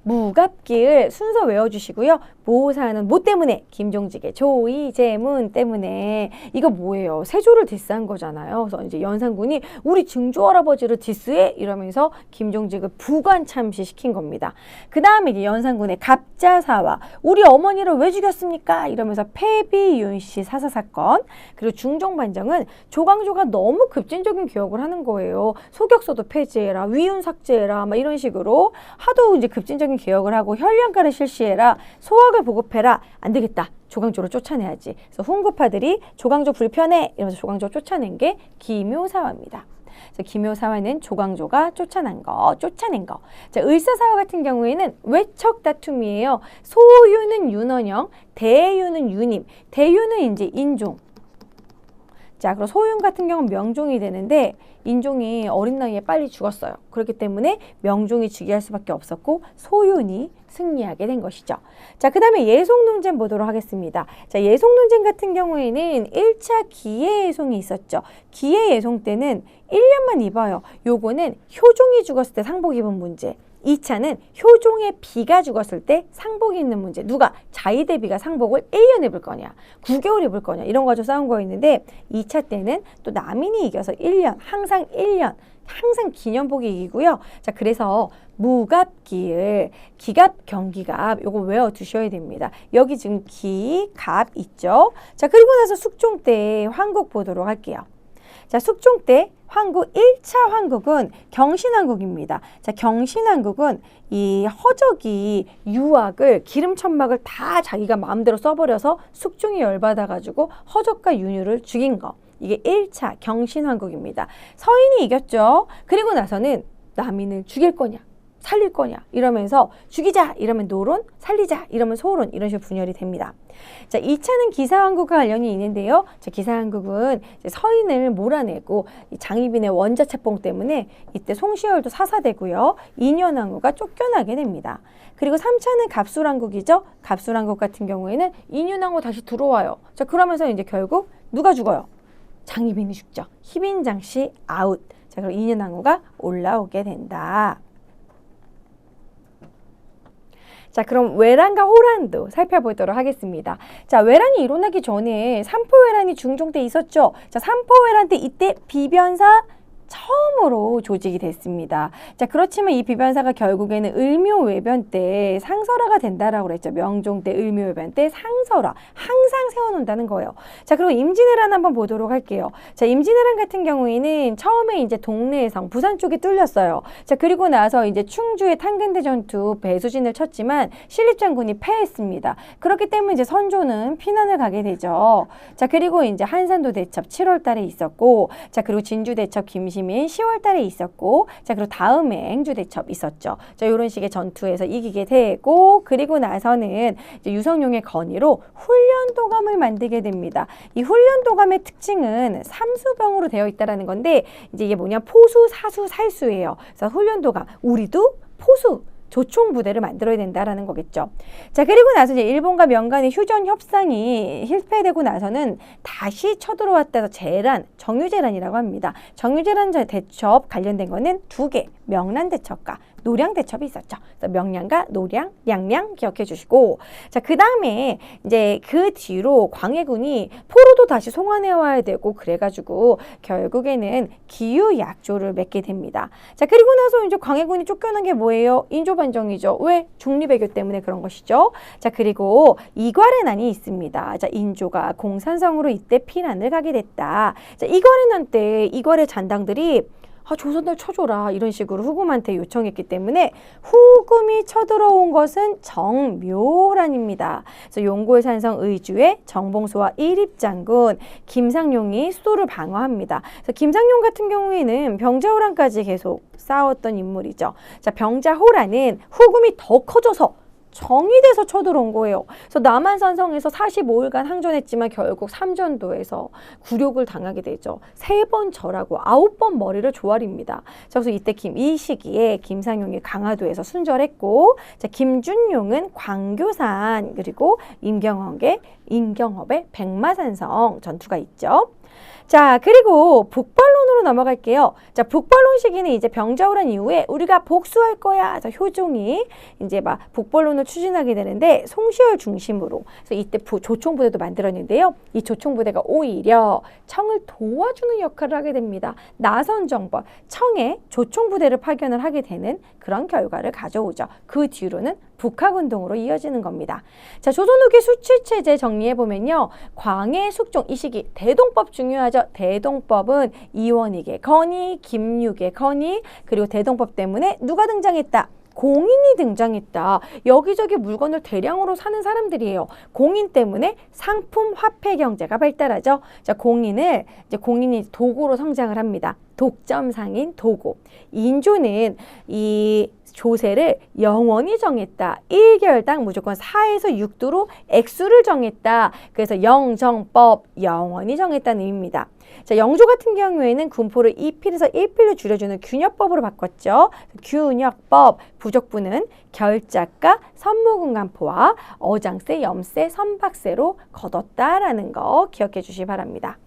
[SPEAKER 1] 무갑기을 순서 외워주시고요. 무오사는 뭐 때문에? 김종직의 조이제문 때문에. 이거 뭐예요? 세조를 디스한 거잖아요. 그래서 이제 연산군이 우리 증조 할아버지를 디스해? 이러면서 김종직을 부관 참시시킨 겁니다. 그 다음에 이제 연산군의 갑자사화. 우리 어머니를 왜 죽였습니까? 이러면서 패비윤씨 사사 사건. 그리고 중종반정은 조광조가 너무 급진적인 개혁을 하는 거예요. 소격서도 폐지해라, 위훈 삭제해라, 막 이런 식으로 하도 이제 급진적인 개혁을 하고 현량가를 실시해라, 소학을 보급해라. 안 되겠다. 조광조를 쫓아내야지. 그래서 훈구파들이 조광조 불편해 이러면서 조광조 쫓아낸 게 기묘사화입니다. 그래서 기묘사화는 조광조가 쫓아낸 거. 자, 을사사화 같은 경우에는 외척 다툼이에요. 소유는 윤원영, 대유는 유님. 대유는 이제 인종. 자, 그리고 소윤 같은 경우는 명종이 되는데 인종이 어린 나이에 빨리 죽었어요. 그렇기 때문에 명종이 즉위할 수밖에 없었고 소윤이 승리하게 된 것이죠. 자, 그 다음에 예송논쟁 보도록 하겠습니다. 자, 예송논쟁 같은 경우에는 1차 기해예송이 있었죠. 기해예송 때는 1년만 입어요. 요거는 효종이 죽었을 때 상복 입은 문제. 2차는 효종의 비가 죽었을 때 상복이 있는 문제. 누가? 자의대비가 상복을 1년 입을 거냐, 9개월 입을 거냐, 이런 거 가지고 싸운 거였는데 2차 때는 또 남인이 이겨서 1년, 항상 1년, 항상 기년복이 이기고요. 자, 그래서 무갑기을, 기갑, 경기갑, 요거 외워두셔야 됩니다. 여기 지금 기, 갑 있죠. 자, 그리고 나서 숙종 때 환국 보도록 할게요. 자, 숙종 때 환국 1차 환국은 경신환국입니다. 자, 경신환국은 이 허적이 유학을 기름천막을 다 자기가 마음대로 써버려서 숙종이 열받아가지고 허적과 윤유를 죽인 거. 이게 1차 경신환국입니다. 서인이 이겼죠. 그리고 나서는 남인을 죽일 거냐, 살릴 거냐 이러면서 죽이자 이러면 노론, 살리자 이러면 소론, 이런 식으로 분열이 됩니다. 자, 2차는 기사왕국과 관련이 있는데요. 자, 기사왕국은 서인을 몰아내고 장희빈의 원자책봉 때문에 이때 송시열도 사사되고요. 인현왕후가 쫓겨나게 됩니다. 그리고 3차는 갑술왕국이죠. 갑술왕국 같은 경우에는 인현왕후 다시 들어와요. 자, 그러면서 이제 결국 누가 죽어요? 장희빈이 죽죠. 희빈장씨 아웃. 자, 그럼 인현왕후가 올라오게 된다. 자, 그럼 외란과 호란도 살펴보도록 하겠습니다. 자, 외란이 일어나기 전에 삼포외란이 중종 때 있었죠. 자, 삼포외란 때 이때 비변사 처음으로 조직이 됐습니다. 자, 그렇지만 이 비변사가 결국에는 을묘외변 때 상설화가 된다라고 그랬죠. 명종 때 을묘외변 때 상설화, 항상 세워놓는다는 거예요. 자, 그리고 임진왜란 한번 보도록 할게요. 자, 임진왜란 같은 경우에는 처음에 이제 동래성, 부산 쪽이 뚫렸어요. 자, 그리고 나서 이제 충주의 탄근대 전투 배수진을 쳤지만 신립장군이 패했습니다. 그렇기 때문에 이제 선조는 피난을 가게 되죠. 자, 그리고 이제 한산도 대첩 7월 달에 있었고, 자, 그리고 진주 대첩 김시 10월 달에 있었고, 자, 그리고 다음에 행주 대첩 있었죠. 자, 이런 식의 전투에서 이기게 되고, 그리고 나서는 이제 유성룡의 건의로 훈련도감을 만들게 됩니다. 이 훈련도감의 특징은 삼수병으로 되어 있다라는 건데, 이제 이게 뭐냐, 포수, 사수, 살수예요. 그래서 훈련도감, 우리도 포수, 조총부대를 만들어야 된다라는 거겠죠. 자, 그리고 나서 이제 일본과 명간의 휴전 협상이 실패되고 나서는 다시 쳐들어왔다서 재란, 정유재란이라고 합니다. 정유재란 대첩 관련된 거는 2개, 명란대첩과 노량대첩이 있었죠. 그래서 명량과 노량, 량량 기억해 주시고, 자, 그 다음에 이제 그 뒤로 광해군이 포로도 다시 송환해 와야 되고 그래가지고 결국에는 기유약조를 맺게 됩니다. 자, 그리고 나서 이제 광해군이 쫓겨난 게 뭐예요? 인조반정이죠. 왜? 중립외교 때문에 그런 것이죠. 자, 그리고 이괄의 난이 있습니다. 자, 인조가 공산성으로 이때 피난을 가게 됐다. 자, 이괄의 난 때 이괄의 잔당들이 조선을 쳐줘라 이런 식으로 후금한테 요청했기 때문에 후금이 쳐들어온 것은 정묘란입니다. 그래서 용골 산성 의주의 정봉소와 일입장군 김상용이 수도를 방어합니다. 그래서 김상용 같은 경우에는 병자호란까지 계속 싸웠던 인물이죠. 자, 병자호란은 후금이 더 커져서 정이 돼서 쳐들어온 거예요. 그래서 남한산성에서 45일간 항전했지만 결국 삼전도에서 굴욕을 당하게 되죠. 3번 절하고 9번 머리를 조아립니다. 자, 그래서 이때 이 시기에 김상용이 강화도에서 순절했고, 자, 김준용은 광교산, 그리고 임경업의 백마산성 전투가 있죠. 자, 그리고 북발론으로 넘어갈게요. 자, 북발론 시기는 이제 병자호란 이후에 우리가 복수할 거야. 자, 효종이 이제 막 북발론을 추진하게 되는데 송시열 중심으로. 그래서 이때 조총부대도 만들었는데요. 이 조총부대가 오히려 청을 도와주는 역할을 하게 됩니다. 나선정벌, 청에 조총부대를 파견을 하게 되는 그런 결과를 가져오죠. 그 뒤로는 북학운동으로 이어지는 겁니다. 자, 조선 후기 수치체제 정리해보면요. 광해, 숙종 이 시기 대동법 중요하죠. 대동법은 이원익의 건의, 김육의 건의, 그리고 대동법 때문에 누가 등장했다? 공인이 등장했다. 여기저기 물건을 대량으로 사는 사람들이에요. 공인 때문에 상품 화폐 경제가 발달하죠. 자, 공인이 도구로 성장을 합니다. 독점상인 도구. 인조는 이 조세를 영원히 정했다. 1개월당 무조건 4에서 6도로 액수를 정했다. 그래서 영정법, 영원히 정했다는 의미입니다. 자, 영조 같은 경우에는 군포를 2필에서 1필로 줄여주는 균역법으로 바꿨죠. 균역법, 부족부는 결자가 선무군간포와 어장세, 염세, 선박세로 거뒀다라는 거 기억해 주시기 바랍니다.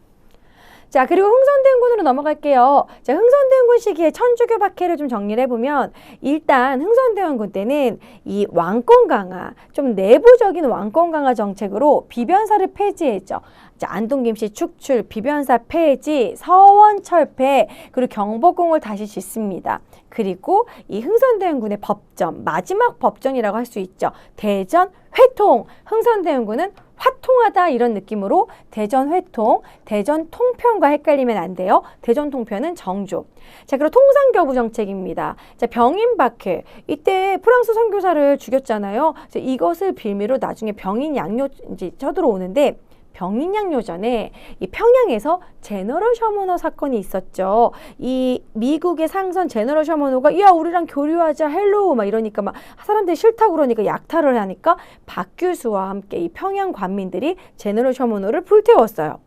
[SPEAKER 1] 자, 그리고 흥선대원군으로 넘어갈게요. 자, 흥선대원군 시기에 천주교 박해를 좀 정리를 해보면 일단 흥선대원군 때는 이 왕권 강화, 좀 내부적인 왕권 강화 정책으로 비변사를 폐지했죠. 자, 안동김씨 축출, 비변사 폐지, 서원 철폐, 그리고 경복궁을 다시 짓습니다. 그리고 이 흥선대원군의 법전, 마지막 법전이라고 할 수 있죠. 대전 회통, 흥선대원군은 화통하다 이런 느낌으로 대전 회통, 대전 통편과 헷갈리면 안 돼요. 대전 통편은 정조. 자, 그리고 통상교부 정책입니다. 자, 병인 박해. 이때 프랑스 선교사를 죽였잖아요. 자, 이것을 빌미로 나중에 병인 양요 이제 쳐들어오는데 병인양요전에 이 평양에서 제너럴 셔머너 사건이 있었죠. 이 미국의 상선 제너럴 셔머너가 야 우리랑 교류하자 헬로우 막 이러니까 막 사람들이 싫다고 그러니까 약탈을 하니까 박규수와 함께 이 평양 관민들이 제너럴 셔머너를 불태웠어요.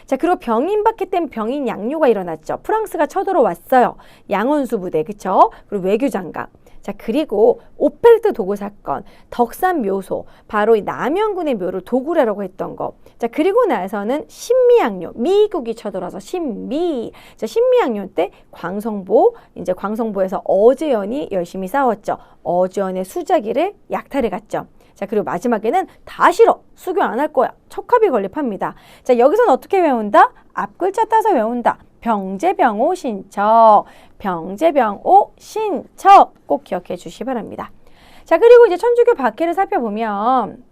[SPEAKER 1] 자, 그리고 병인 박해 때문에 병인 양요가 일어났죠. 프랑스가 쳐들어왔어요. 양원수 부대, 그쵸? 그리고 외교장갑. 자, 그리고 오펠트 도구 사건, 덕산 묘소, 바로 이 남영군의 묘를 도구라고 했던 거. 자, 그리고 나서는 신미양요, 미국이 쳐들어서 신미. 자, 신미양요 때 광성보에서 어제연이 열심히 싸웠죠. 어제연의 수자기를 약탈해 갔죠. 자, 그리고 마지막에는 다 싫어. 수교 안 할 거야. 척합이 건립합니다. 자, 여기서는 어떻게 외운다? 앞글자 따서 외운다. 병제병오 신척, 병제병오 신척 꼭 기억해 주시기 바랍니다. 자, 그리고 이제 천주교 박해를 살펴보면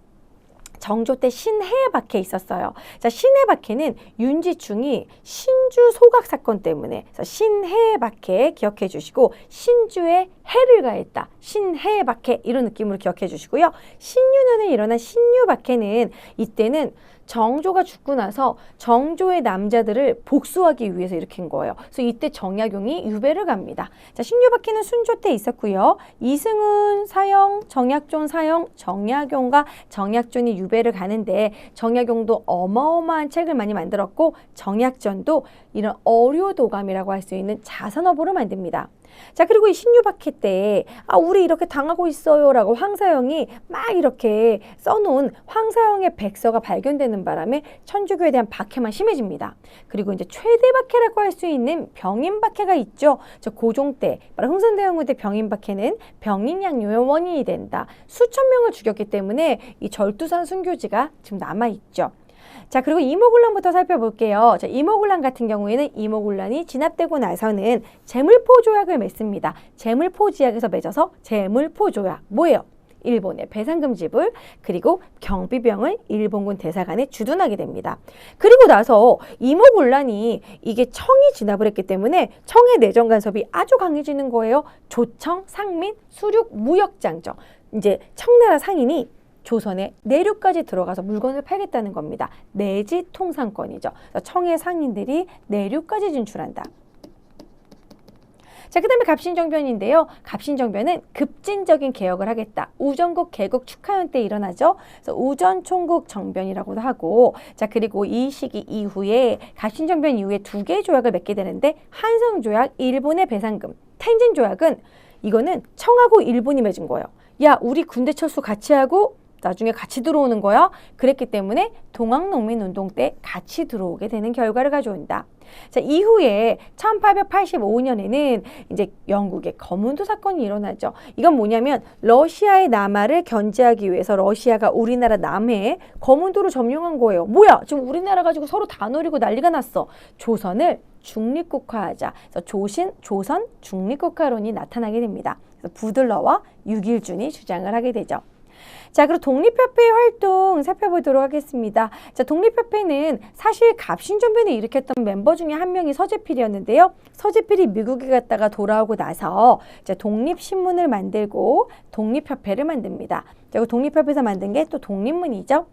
[SPEAKER 1] 정조 때 신해 박해 있었어요. 자, 신해 박해는 윤지충이 신주 소각 사건 때문에 신해 박해 기억해 주시고 신주에 해를 가했다. 신해 박해 이런 느낌으로 기억해 주시고요. 신유년에 일어난 신유 박해는 이때는 정조가 죽고 나서 정조의 남자들을 복수하기 위해서 일으킨 거예요. 그래서 이때 정약용이 유배를 갑니다. 자, 신유박해는 순조 때 있었고요. 이승훈 사형, 정약존 사형, 정약용과 정약존이 유배를 가는데 정약용도 어마어마한 책을 많이 만들었고 정약전도 이런 어류도감이라고 할 수 있는 자선어보를 만듭니다. 자, 그리고 이 신유박해 때 우리 이렇게 당하고 있어요 라고 황사영이 막 이렇게 써놓은 황사영의 백서가 발견되는 바람에 천주교에 대한 박해만 심해집니다. 그리고 이제 최대 박해라고 할 수 있는 병인박해가 있죠. 저 고종 때 바로 흥선대원군 때 병인박해는 병인양요의 원인이 된다. 수천 명을 죽였기 때문에 이 절두산 순교지가 지금 남아있죠. 자, 그리고 이모군란부터 살펴볼게요. 자, 이모군란 같은 경우에는 이모군란이 진압되고 나서는 제물포조약을 맺습니다. 제물포지약에서 맺어서 제물포조약. 뭐예요? 일본의 배상금 지불, 그리고 경비병을 일본군 대사관에 주둔하게 됩니다. 그리고 나서 이모군란이 이게 청이 진압을 했기 때문에 청의 내정 간섭이 아주 강해지는 거예요. 조청, 상민, 수륙, 무역장정. 이제 청나라 상인이 조선의 내륙까지 들어가서 물건을 팔겠다는 겁니다. 내지 통상권이죠. 청의 상인들이 내륙까지 진출한다. 자, 그 다음에 갑신정변인데요. 갑신정변은 급진적인 개혁을 하겠다. 우전국 개국 축하연 때 일어나죠. 그래서 우전총국 정변이라고도 하고, 자, 그리고 이 시기 이후에 갑신정변 이후에 두 개의 조약을 맺게 되는데 한성조약, 일본의 배상금, 텐진조약은 이거는 청하고 일본이 맺은 거예요. 야, 우리 군대 철수 같이 하고 나중에 같이 들어오는 거야. 그랬기 때문에 동학농민운동 때 같이 들어오게 되는 결과를 가져온다. 자, 이후에 1885년에는 이제 영국의 거문도 사건이 일어나죠. 이건 뭐냐면 러시아의 남하를 견제하기 위해서 러시아가 우리나라 남해에 거문도를 점령한 거예요. 뭐야? 지금 우리나라 가지고 서로 다 노리고 난리가 났어. 조선을 중립국화하자. 그래서 조선 중립국화론이 나타나게 됩니다. 그래서 부들러와 육일준이 주장을 하게 되죠. 자, 그리고 독립협회의 활동 살펴보도록 하겠습니다. 자, 독립협회는 사실 갑신존변을 일으켰던 mem버 중에 한 명이 서재필이었는데요. 서재필이 미국에 갔다가 돌아오고 나서 자, 독립신문을 만들고 독립협회를 만듭니다. 자, 독립협회에서 만든 게 또 독립문이죠.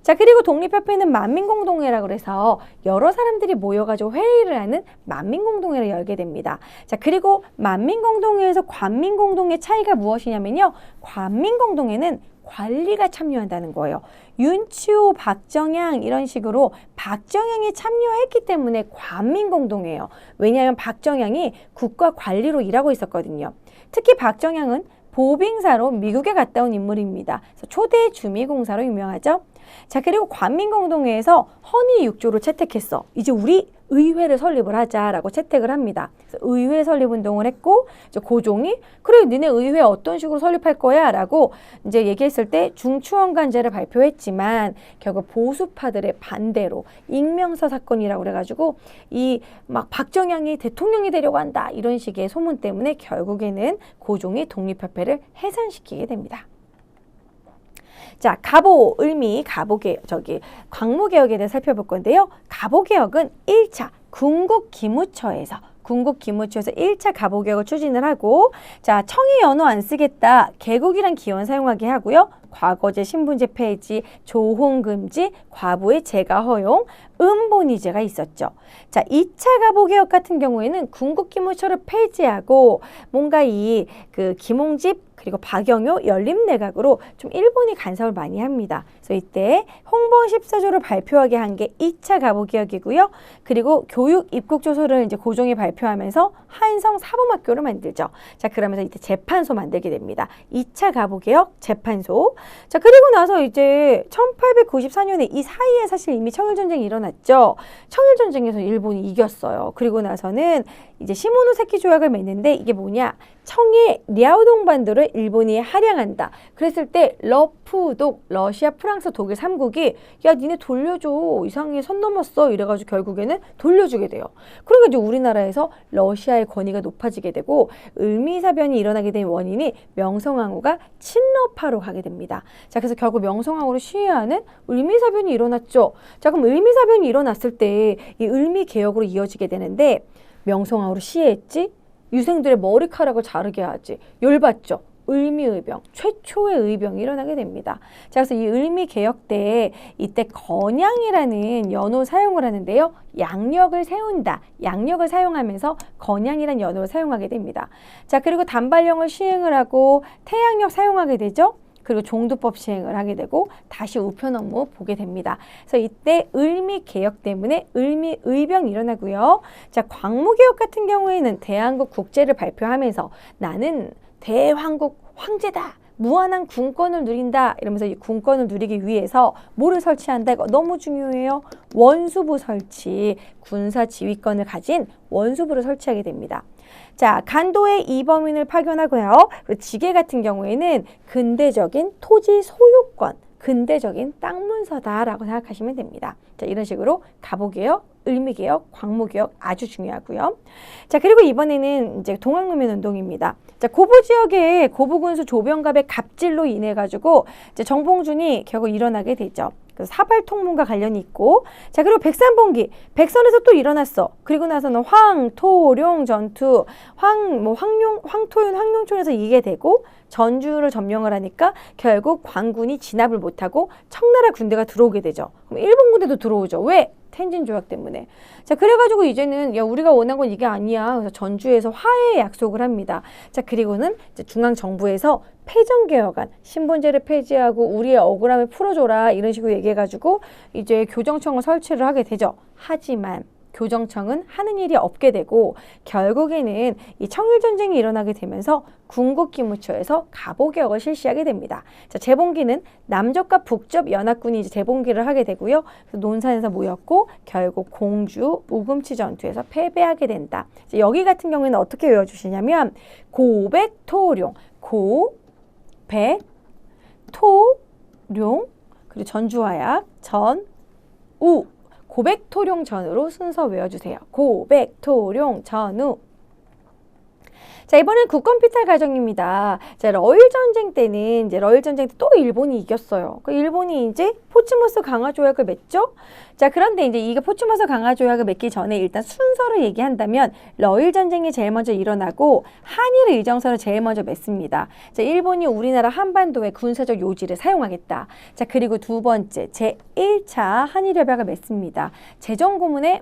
[SPEAKER 1] 자, 그리고 독립협회는 만민공동회라고 그래서 여러 사람들이 모여가지고 회의를 하는 만민공동회를 열게 됩니다. 자, 그리고 만민공동회에서 관민공동회 차이가 무엇이냐면요. 관민공동회는 관리가 참여한다는 거예요. 윤치호, 박정양 이런 식으로 박정양이 참여했기 때문에 관민공동회예요. 왜냐하면 박정양이 국가 관리로 일하고 있었거든요. 특히 박정양은 보빙사로 미국에 갔다 온 인물입니다. 그래서 초대 주미공사로 유명하죠. 자, 그리고 관민공동회에서 헌의 6조를 채택했어. 이제 우리 의회를 설립을 하자라고 채택을 합니다. 그래서 의회 설립 운동을 했고 이제 고종이 그래 너네 의회 어떤 식으로 설립할 거야 라고 이제 얘기했을 때 중추원간제를 발표했지만 결국 보수파들의 반대로 익명서 사건이라고 그래가지고 이 막 박정양이 대통령이 되려고 한다 이런 식의 소문 때문에 결국에는 고종이 독립협회를 해산시키게 됩니다. 자, 갑오, 을미, 광무개혁에 대해 살펴볼 건데요. 갑오개혁은 1차 군국기무처에서 1차 갑오개혁을 추진을 하고 자, 청이 연호 안 쓰겠다. 개국이란 기원 사용하게 하고요. 과거제 신분제 폐지, 조홍 금지, 과부의 재가 허용, 음본이제가 있었죠. 자, 2차 갑오개혁 같은 경우에는 군국기무처를 폐지하고 뭔가 그 김홍집 그리고 박영효 연립내각으로 좀 일본이 간섭을 많이 합니다. 그래서 이때 홍범 14조를 발표하게 한 게 2차 갑오개혁이고요. 그리고 교육 입국조서를 이제 고종이 발표하면서 한성 사범학교를 만들죠. 자, 그러면서 이때 재판소 만들게 됩니다. 2차 갑오개혁 재판소. 자, 그리고 나서 이제 1894년에 이 사이에 사실 이미 청일전쟁이 일어났죠. 청일전쟁에서 일본이 이겼어요. 그리고 나서는 이제 시모노세키 조약을 맺는데 이게 뭐냐? 청의 랴오동 반도를 일본이 할양한다. 그랬을 때 러푸독, 러시아, 프랑스, 독일 3국이 야 니네 돌려줘. 이상하게 선 넘었어. 이래가지고 결국에는 돌려주게 돼요. 그러니까 이제 우리나라에서 러시아의 권위가 높아지게 되고 을미사변이 일어나게 된 원인이 명성황후가 친러파로 가게 됩니다. 자, 그래서 결국 명성황후를 시해하는 을미사변이 일어났죠. 자, 그럼 을미사변이 일어났을 때 이 을미개혁으로 이어지게 되는데 명성황후를 시해했지? 유생들의 머리카락을 자르게 하지. 열받죠. 을미의병, 최초의 의병이 일어나게 됩니다. 자, 그래서 이 을미개혁 때 이때 건양이라는 연호 사용을 하는데요. 양력을 세운다. 양력을 사용하면서 건양이라는 연호를 사용하게 됩니다. 자, 그리고 단발령을 시행을 하고 태양력 사용하게 되죠. 그리고 종두법 시행을 하게 되고 다시 우편 업무 보게 됩니다. 그래서 이때 을미개혁 때문에 을미의병이 일어나고요. 자, 광무개혁 같은 경우에는 대한국 국제를 발표하면서 나는 대한국 황제다. 무한한 군권을 누린다. 이러면서 이 군권을 누리기 위해서 뭐를 설치한다? 이거 너무 중요해요. 원수부 설치. 군사 지휘권을 가진 원수부를 설치하게 됩니다. 자, 간도의 이범인을 파견하고요. 그리고 지계 같은 경우에는 근대적인 토지 소유권, 근대적인 땅 문서다라고 생각하시면 됩니다. 자, 이런 식으로 갑오개혁, 을미개혁, 광무개혁 아주 중요하고요. 자, 그리고 이번에는 이제 동학노민운동입니다. 자, 고부 지역의 고부군수 조병갑의 갑질로 인해 가지고 이제 정봉준이 결국 일어나게 되죠. 사발통문과 관련이 있고 자, 그리고 백산봉기 백선에서 또 일어났어. 그리고 나서는 황토룡 전투 황토윤 황룡촌에서 이기게 되고 전주를 점령을 하니까 결국 광군이 진압을 못하고 청나라 군대가 들어오게 되죠. 그럼 일본 군대도 들어오죠. 왜? 텐진 조약 때문에. 자, 그래가지고 이제는 야 우리가 원한 건 이게 아니야. 그래서 전주에서 화해의 약속을 합니다. 자, 그리고는 이제 중앙 정부에서 패전개혁안 신분제를 폐지하고 우리의 억울함을 풀어줘라 이런 식으로 얘기해가지고 이제 교정청을 설치를 하게 되죠. 하지만 교정청은 하는 일이 없게 되고 결국에는 이 청일전쟁이 일어나게 되면서 군국기무처에서 갑오개혁을 실시하게 됩니다. 자, 재봉기는 남접과 북접 연합군이 이제 재봉기를 하게 되고요. 그래서 논산에서 모였고 결국 공주 우금치 전투에서 패배하게 된다. 자, 여기 같은 경우에는 어떻게 외워주시냐면 고백토룡 고백토룡 그리고 전주화약 전우 고백토룡 전우로 순서 외워주세요. 고백토룡 전우. 자, 이번엔 국권 피탈 가정입니다. 자, 러일 전쟁 때는 이제 러일 전쟁 때 또 일본이 이겼어요. 그 일본이 이제 포츠머스 강화 조약을 맺죠. 자, 그런데 이제 이게 포츠머스 강화 조약을 맺기 전에 일단 순서를 얘기한다면 러일 전쟁이 제일 먼저 일어나고 한일 의정서를 제일 먼저 맺습니다. 자, 일본이 우리나라 한반도에 군사적 요지를 사용하겠다. 자, 그리고 두 번째 제1차 한일 협약을 맺습니다. 재정고문의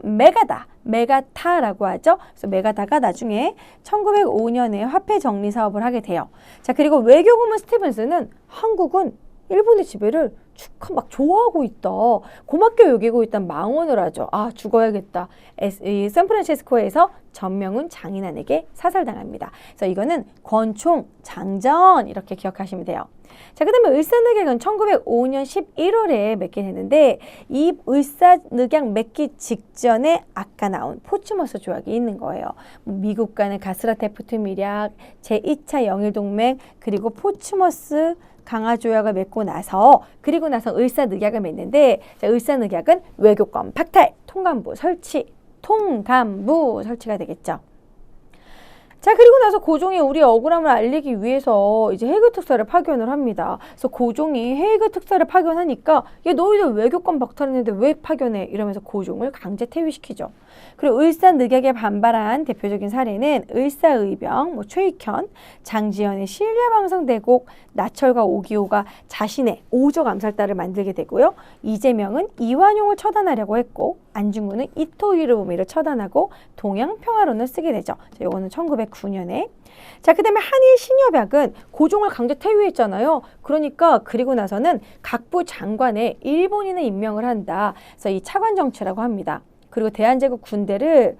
[SPEAKER 1] 메가타라고 하죠. 그래서 메가다가 나중에 1905년에 화폐 정리 사업을 하게 돼요. 자, 그리고 외교고문 스티븐스는 한국은 일본의 지배를 막 좋아하고 있다. 고맙게 여기고 있단 망언을 하죠. 아, 죽어야겠다. 이 샌프란시스코에서 전명훈 장인환에게 사살당합니다. 그래서 이거는 권총 장전 이렇게 기억하시면 돼요. 자, 그 다음에 을사늑약은 1905년 11월에 맺게 되는데 이 을사늑약 맺기 직전에 아까 나온 포츠머스 조약이 있는 거예요. 미국과는 가스라테프트 밀약, 제2차 영일동맹, 그리고 포츠머스 강화 조약을 맺고 나서 그리고 나서 을사늑약을 맺는데 자, 을사늑약은 외교권 박탈, 통감부 설치가 되겠죠. 자, 그리고 나서 고종이 우리의 억울함을 알리기 위해서 이제 헤이그 특사를 파견을 합니다. 그래서 고종이 헤이그 특사를 파견하니까 야, 너희들 외교권 박탈했는데 왜 파견해? 이러면서 고종을 강제 퇴위시키죠. 그리고 을사늑약에 반발한 대표적인 사례는 을사의병, 최익현, 장지연의 신뢰방송대곡, 나철과 오기호가 자신의 오적 암살단을 만들게 되고요. 이재명은 이완용을 처단하려고 했고 안중근은 이토 히로부미를 처단하고 동양평화론을 쓰게 되죠. 이거는 1909년에. 자, 그 다음에 한일 신협약은 고종을 강제 퇴위했잖아요. 그러니까 그리고 나서는 각부 장관에 일본인을 임명을 한다. 그래서 이 차관정치라고 합니다. 그리고 대한제국 군대를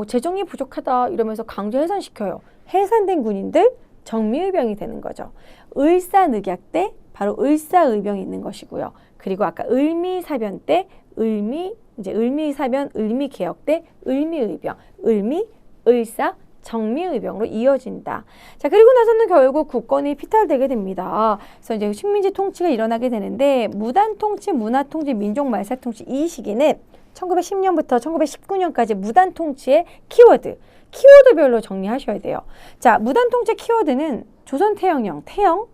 [SPEAKER 1] 재정이 부족하다 이러면서 강제 해산시켜요. 해산된 군인들 정미의병이 되는 거죠. 을사늑약 때 바로 을사의병이 있는 것이고요. 그리고 아까 을미사변 때 을미사변, 을미개혁 때 을미의병, 을사, 정미의병으로 이어진다. 자, 그리고 나서는 결국 국권이 피탈되게 됩니다. 그래서 이제 식민지 통치가 일어나게 되는데 무단통치, 문화통치, 민족말살통치 이 시기는 1910년부터 1919년까지 무단통치의 키워드별로 정리하셔야 돼요. 자, 무단통치 키워드는 조선태영령, 태영,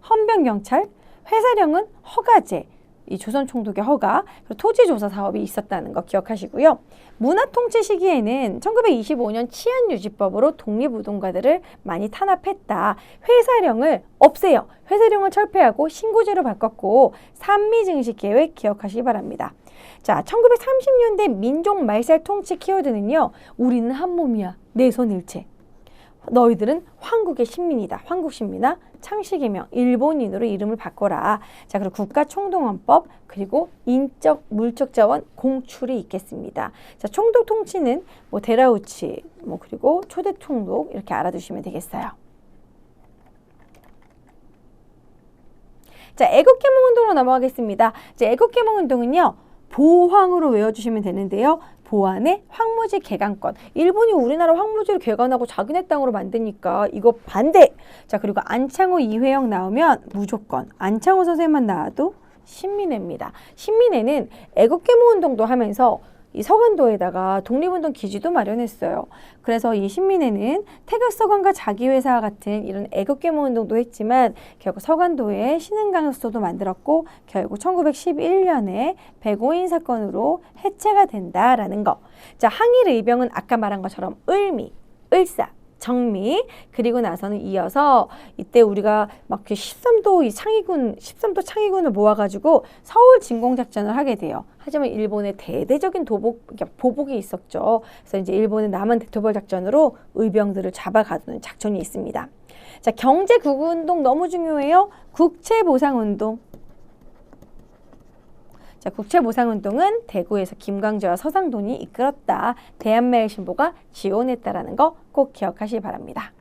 [SPEAKER 1] 헌병경찰, 회사령은 허가제, 이 조선총독의 허가, 그리고 토지조사 사업이 있었다는 거 기억하시고요. 문화통치 시기에는 1925년 치안유지법으로 독립운동가들을 많이 탄압했다. 회사령을 없애요. 회사령을 철폐하고 신고제로 바꿨고 산미증식 계획 기억하시기 바랍니다. 자, 1930년대 민족말살 통치 키워드는요. 우리는 한 몸이야. 내 손일체. 너희들은 황국의 신민이다. 황국 신민아 창씨개명 일본인으로 이름을 바꿔라. 자, 그리고 국가총동원법 그리고 인적 물적 자원 공출이 있겠습니다. 자, 총독 통치는 데라우치 그리고 초대 총독 이렇게 알아두시면 되겠어요. 자, 애국개몽운동으로 넘어가겠습니다. 자, 애국개몽운동은요. 보황으로 외워주시면 되는데요. 보안의 황무지 개간권. 일본이 우리나라 황무지를 개간하고 자기네 땅으로 만드니까 이거 반대. 자, 그리고 안창호, 이회영 나오면 무조건. 안창호 선생님만 나와도 신민회입니다. 신민회는 애국개몽운동도 하면서 이 서간도에다가 독립운동 기지도 마련했어요. 그래서 이 신민회는 태극서관과 자기회사와 같은 이런 애국개몽운동도 했지만 결국 서간도에 신흥강습소도 만들었고 결국 1911년에 백오인 사건으로 해체가 된다라는 거. 자, 항일의병은 아까 말한 것처럼 을미, 을사, 정미 그리고 나서는 이어서 이때 우리가 막 13도 창의군을 모아가지고 서울 진공작전을 하게 돼요. 하지만 일본의 대대적인 보복이 있었죠. 그래서 이제 일본의 남한 대토벌 작전으로 의병들을 잡아가두는 작전이 있습니다. 자, 경제구구운동 너무 중요해요. 국채보상운동. 자, 국채보상운동은 대구에서 김광재와 서상돈이 이끌었다. 대한매일신보가 지원했다라는 거 꼭 기억하시기 바랍니다.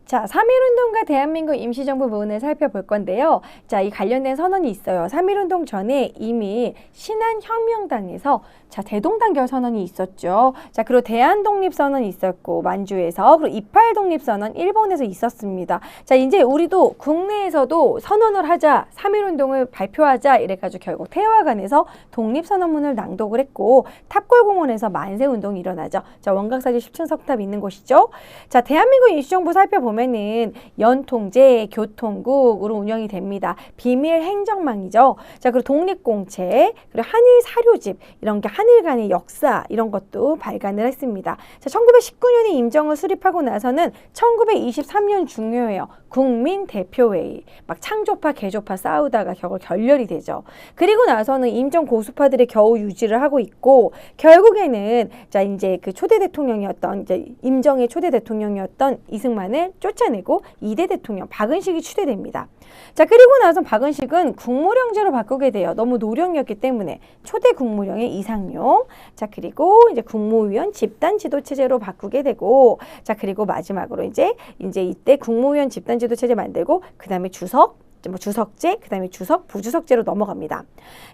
[SPEAKER 1] 자, 3.1운동과 대한민국 임시정부 부분을 살펴볼 건데요. 자, 이 관련된 선언이 있어요. 3.1운동 전에 이미 신한혁명당에서 자, 대동단결 선언이 있었죠. 자, 그리고 대한독립선언이 있었고, 만주에서, 그리고 28독립선언 일본에서 있었습니다. 자, 이제 우리도 국내에서도 선언을 하자, 3.1운동을 발표하자 이래가지고 결국 태화관에서 독립선언문을 낭독을 했고, 탑골공원에서 만세운동이 일어나죠. 자, 원각사지 10층 석탑 있는 곳이죠. 자, 대한민국 임시정부 살펴보면은 연통제, 교통국으로 운영이 됩니다. 비밀 행정망이죠. 자, 그리고 독립공채, 그리고 한일 사료집, 이런 게 한일 간의 역사 이런 것도 발간을 했습니다. 자, 1919년에 임정을 수립하고 나서는 1923년 중요해요. 국민대표회의. 막 창조파, 개조파 싸우다가 결국 결렬이 되죠. 그리고 나서는 임정 고수파들이 겨우 유지를 하고 있고 결국에는 자, 이제 그 초대 대통령이었던 이제 임정의 초대 대통령이었던 이승만을 쫓아내고 2대 대통령 박은식이 추대됩니다. 자, 그리고 나서 박은식은 국무령제로 바꾸게 돼요. 너무 노령이었기 때문에 초대 국무령의 이상용. 자, 그리고 이제 국무위원 집단 지도 체제로 바꾸게 되고 자, 그리고 마지막으로 이제 이때 국무위원 집단 지도 체제 만들고 그다음에 주석제, 그 다음에 주석, 부주석제로 넘어갑니다.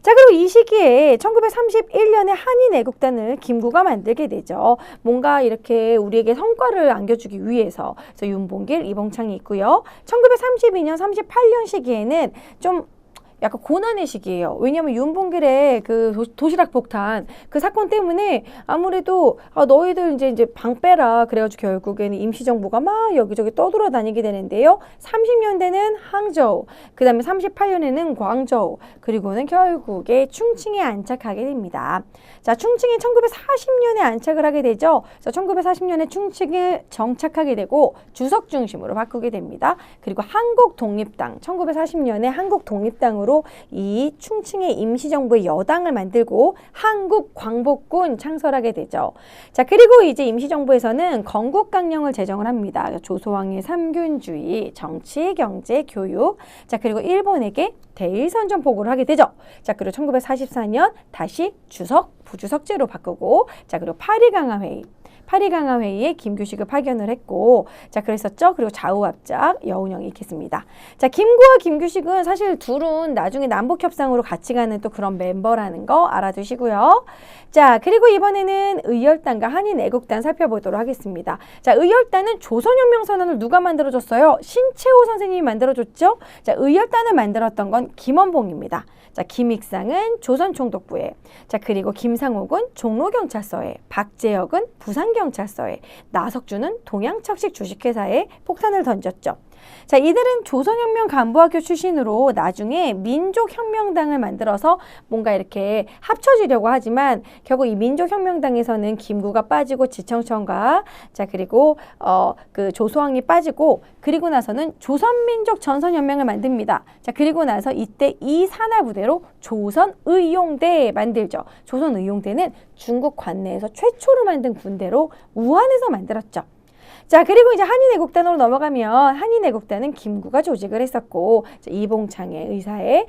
[SPEAKER 1] 자, 그리고 이 시기에 1931년에 한인애국단을 김구가 만들게 되죠. 뭔가 이렇게 우리에게 성과를 안겨주기 위해서. 그래서 윤봉길, 이봉창이 있고요. 1932년, 38년 시기에는 좀 약간 고난의 시기예요. 왜냐하면 윤봉길의 그 도시락 폭탄 그 사건 때문에 아무래도 너희들 이제 방 빼라 그래가지고 결국에는 임시정부가 막 여기저기 떠돌아다니게 되는데요. 30년대는 항저우, 그 다음에 38년에는 광저우, 그리고는 결국에 충칭에 안착하게 됩니다. 자, 충칭이 1940년에 안착을 하게 되죠. 그래서 1940년에 충칭에 정착하게 되고 주석 중심으로 바꾸게 됩니다. 그리고 한국독립당, 1940년에 한국독립당으로 이 충칭의 임시정부의 여당을 만들고 한국광복군 창설하게 되죠. 자, 그리고 이제 임시정부에서는 건국강령을 제정을 합니다. 조소왕의 삼균주의, 정치, 경제, 교육. 자, 그리고 일본에게 대일선전 보고를 하게 되죠. 자, 그리고 1944년 다시 주석, 부주석제로 바꾸고 자, 그리고 파리강화회의에 김규식을 파견을 했고 자, 그랬었죠. 그리고 좌우합작 여운형이 있겠습니다. 자, 김구와 김규식은 사실 둘은 나중에 남북협상으로 같이 가는 또 그런 멤버라는 거 알아두시고요. 자, 그리고 이번에는 의열단과 한인애국단 살펴보도록 하겠습니다. 자, 의열단은 조선혁명선언을 누가 만들어줬어요? 신채호 선생님이 만들어줬죠. 자, 의열단을 만들었던 건 김원봉입니다. 자, 김익상은 조선총독부에, 자, 그리고 김상옥은 종로경찰서에, 박재혁은 부산경찰서에, 나석주는 동양척식 주식회사에 폭탄을 던졌죠. 자, 이들은 조선혁명 간부학교 출신으로 나중에 민족혁명당을 만들어서 뭔가 이렇게 합쳐지려고 하지만 결국 이 민족혁명당에서는 김구가 빠지고 지청천과 자, 그리고 그 조소왕이 빠지고 그리고 나서는 조선민족 전선연맹을 만듭니다. 자, 그리고 나서 이때 이 산하부대로 조선의용대 만들죠. 조선의용대는 중국 관내에서 최초로 만든 군대로 우한에서 만들었죠. 자, 그리고 이제 한인애국단으로 넘어가면 한인애국단은 김구가 조직을 했었고 이봉창의 의사에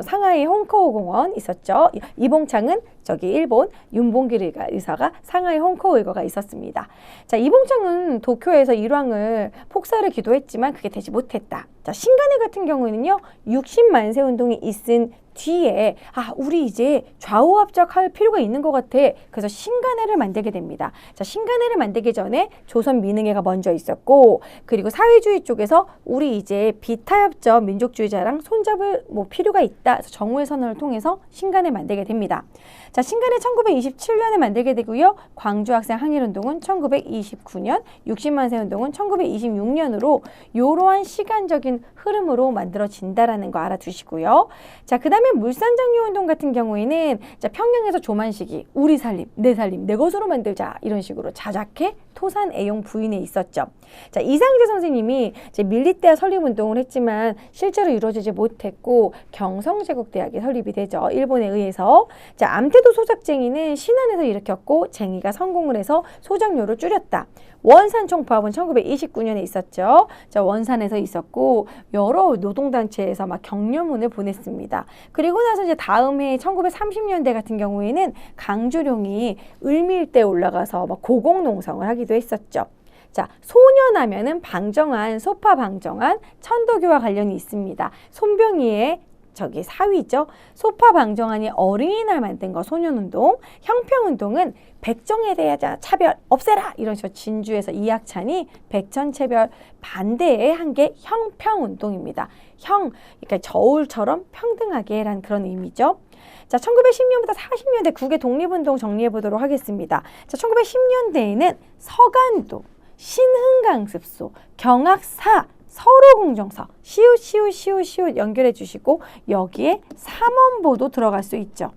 [SPEAKER 1] 상하이 홍커우 공원 있었죠. 이봉창은 저기 일본, 윤봉길 의사가 상하이 홍커우 의거가 있었습니다. 자, 이봉창은 도쿄에서 일왕을 폭사를 기도했지만 그게 되지 못했다. 자, 신간회 같은 경우에는요 60만세 운동이 있은 뒤에 우리 이제 좌우합작할 필요가 있는 것 같아. 그래서 신간회를 만들게 됩니다. 자, 신간회를 만들기 전에 조선민흥회가 먼저 있었고 그리고 사회주의 쪽에서 우리 이제 비타협적 민족주의자랑 손잡을 필요가 있다. 그래서 정우회 선언을 통해서 신간회 만들게 됩니다. 자, 신간회 1927년에 만들게 되고요. 광주학생 항일운동은 1929년, 60만세 운동은 1926년으로 이러한 시간적인 흐름으로 만들어진다라는 거 알아두시고요. 자, 그 다음에 물산장려운동 같은 경우에는 자, 평양에서 조만식이 우리 살림, 내 것으로 만들자 이런 식으로 자작해 토산 애용 부인에 있었죠. 자, 이상재 선생님이 이제 밀리대학 설립운동을 했지만 실제로 이루어지지 못했고 경성제국대학이 설립이 되죠. 일본에 의해서. 자, 암태도 소작쟁이는 신안에서 일으켰고 쟁의가 성공을 해서 소작료를 줄였다. 원산총파업은 1929년에 있었죠. 자, 원산에서 있었고 여러 노동단체에서 막 격려문을 보냈습니다. 그리고 나서 이제 다음 해 1930년대 같은 경우에는 강주룡이 을밀대에 올라가서 막 고공농성을 하기도 했었죠. 자, 소년하면은 방정환, 소파 방정환, 천도교와 관련이 있습니다. 손병희의 저기 사위죠. 소파 방정환이 어린이날 만든 거 소년운동, 형평운동은 백정에 대한 차별 없애라 이런 식으로 진주에서 이학찬이 백천차별 반대에 한 게 형평운동입니다. 그러니까 저울처럼 평등하게 라는 그런 의미죠. 자, 1910년부터 40년대 국외 독립운동 정리해 보도록 하겠습니다. 자, 1910년대에는 서간도, 신흥강습소, 경학사, 서로공정서, 시옷 연결해 주시고 여기에 삼원보도 들어갈 수 있죠.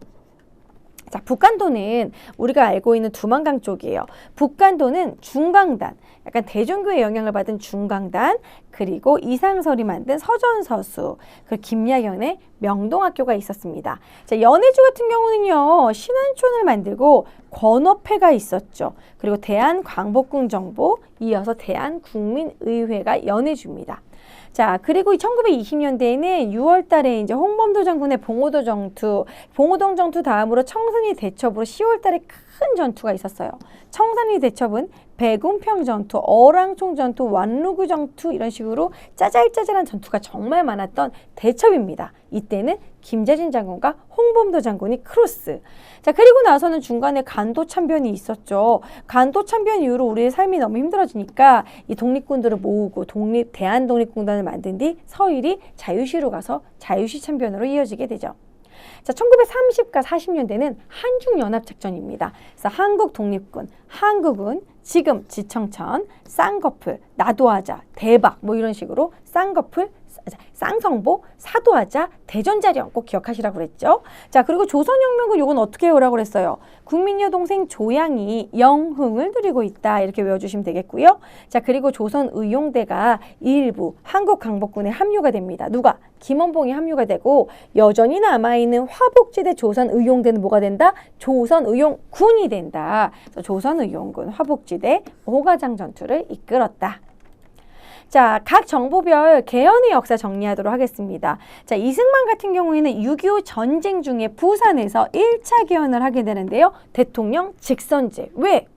[SPEAKER 1] 자, 북간도는 우리가 알고 있는 두만강 쪽이에요. 북간도는 중강단, 약간 대종교의 영향을 받은 중강단, 그리고 이상설이 만든 서전서수, 그 김야견의 명동학교가 있었습니다. 자, 연해주 같은 경우는요, 신안촌을 만들고 권업회가 있었죠. 그리고 대한광복궁정보, 이어서 대한국민의회가 연해주입니다. 자, 그리고 1920년대에는 6월 달에 이제 홍범도 장군의 봉오동 전투 다음으로 청산리 대첩으로 10월 달에 큰 전투가 있었어요. 청산리 대첩은 백운평 전투, 어랑총 전투, 완루구 전투 이런 식으로 짜잘짜잘한 전투가 정말 많았던 대첩입니다. 이때는 김재진 장군과 홍범도 장군이 크로스. 자, 그리고 나서는 중간에 간도 참변이 있었죠. 간도 참변 이후로 우리의 삶이 너무 힘들어지니까 이 독립군들을 모으고 대한독립군단을 만든 뒤 서일이 자유시로 가서 자유시 참변으로 이어지게 되죠. 자, 1930과 40년대는 한중연합작전입니다. 그래서 한국 독립군, 한국은 지금 지청천, 쌍꺼풀, 나도하자, 대박 뭐 이런 식으로 쌍꺼풀, 쌍성보, 사도하자, 대전자령 꼭 기억하시라고 그랬죠. 자, 그리고 조선혁명군 요건 어떻게 외우라고 그랬어요? 국민여동생 조양이 영흥을 누리고 있다 이렇게 외워주시면 되겠고요. 자, 그리고 조선의용대가 일부 한국강복군에 합류가 됩니다. 누가? 김원봉이 합류가 되고 여전히 남아있는 화북지대 조선의용대는 뭐가 된다? 조선의용군이 된다. 그래서 조선의용군 화북지대 호가장 전투를 이끌었다. 자, 각 정보별 개헌의 역사 정리하도록 하겠습니다. 자, 이승만 같은 경우에는 6.25 전쟁 중에 부산에서 1차 개헌을 하게 되는데요. 대통령 직선제. 왜?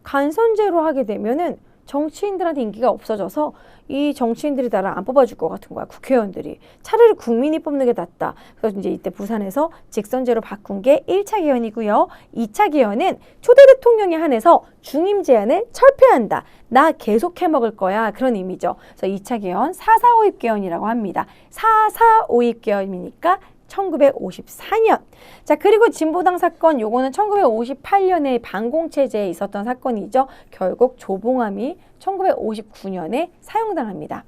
[SPEAKER 1] 간선제로 하게 되면은 정치인들한테 인기가 없어져서 이 정치인들이 나를 안 뽑아줄 것 같은 거야. 국회의원들이. 차라리 국민이 뽑는 게 낫다. 그래서 이제 이때 부산에서 직선제로 바꾼 게 1차 개헌이고요. 2차 개헌은 초대 대통령에 한해서 중임 제한을 철폐한다. 나 계속 해먹을 거야. 그런 의미죠. 그래서 2차 개헌 4.4.5입 개헌이라고 합니다. 4.4.5입 개헌이니까 1954년. 자, 그리고 진보당 사건 요거는 1958년에 반공체제에 있었던 사건이죠. 결국 조봉암이 1959년에 사형당합니다.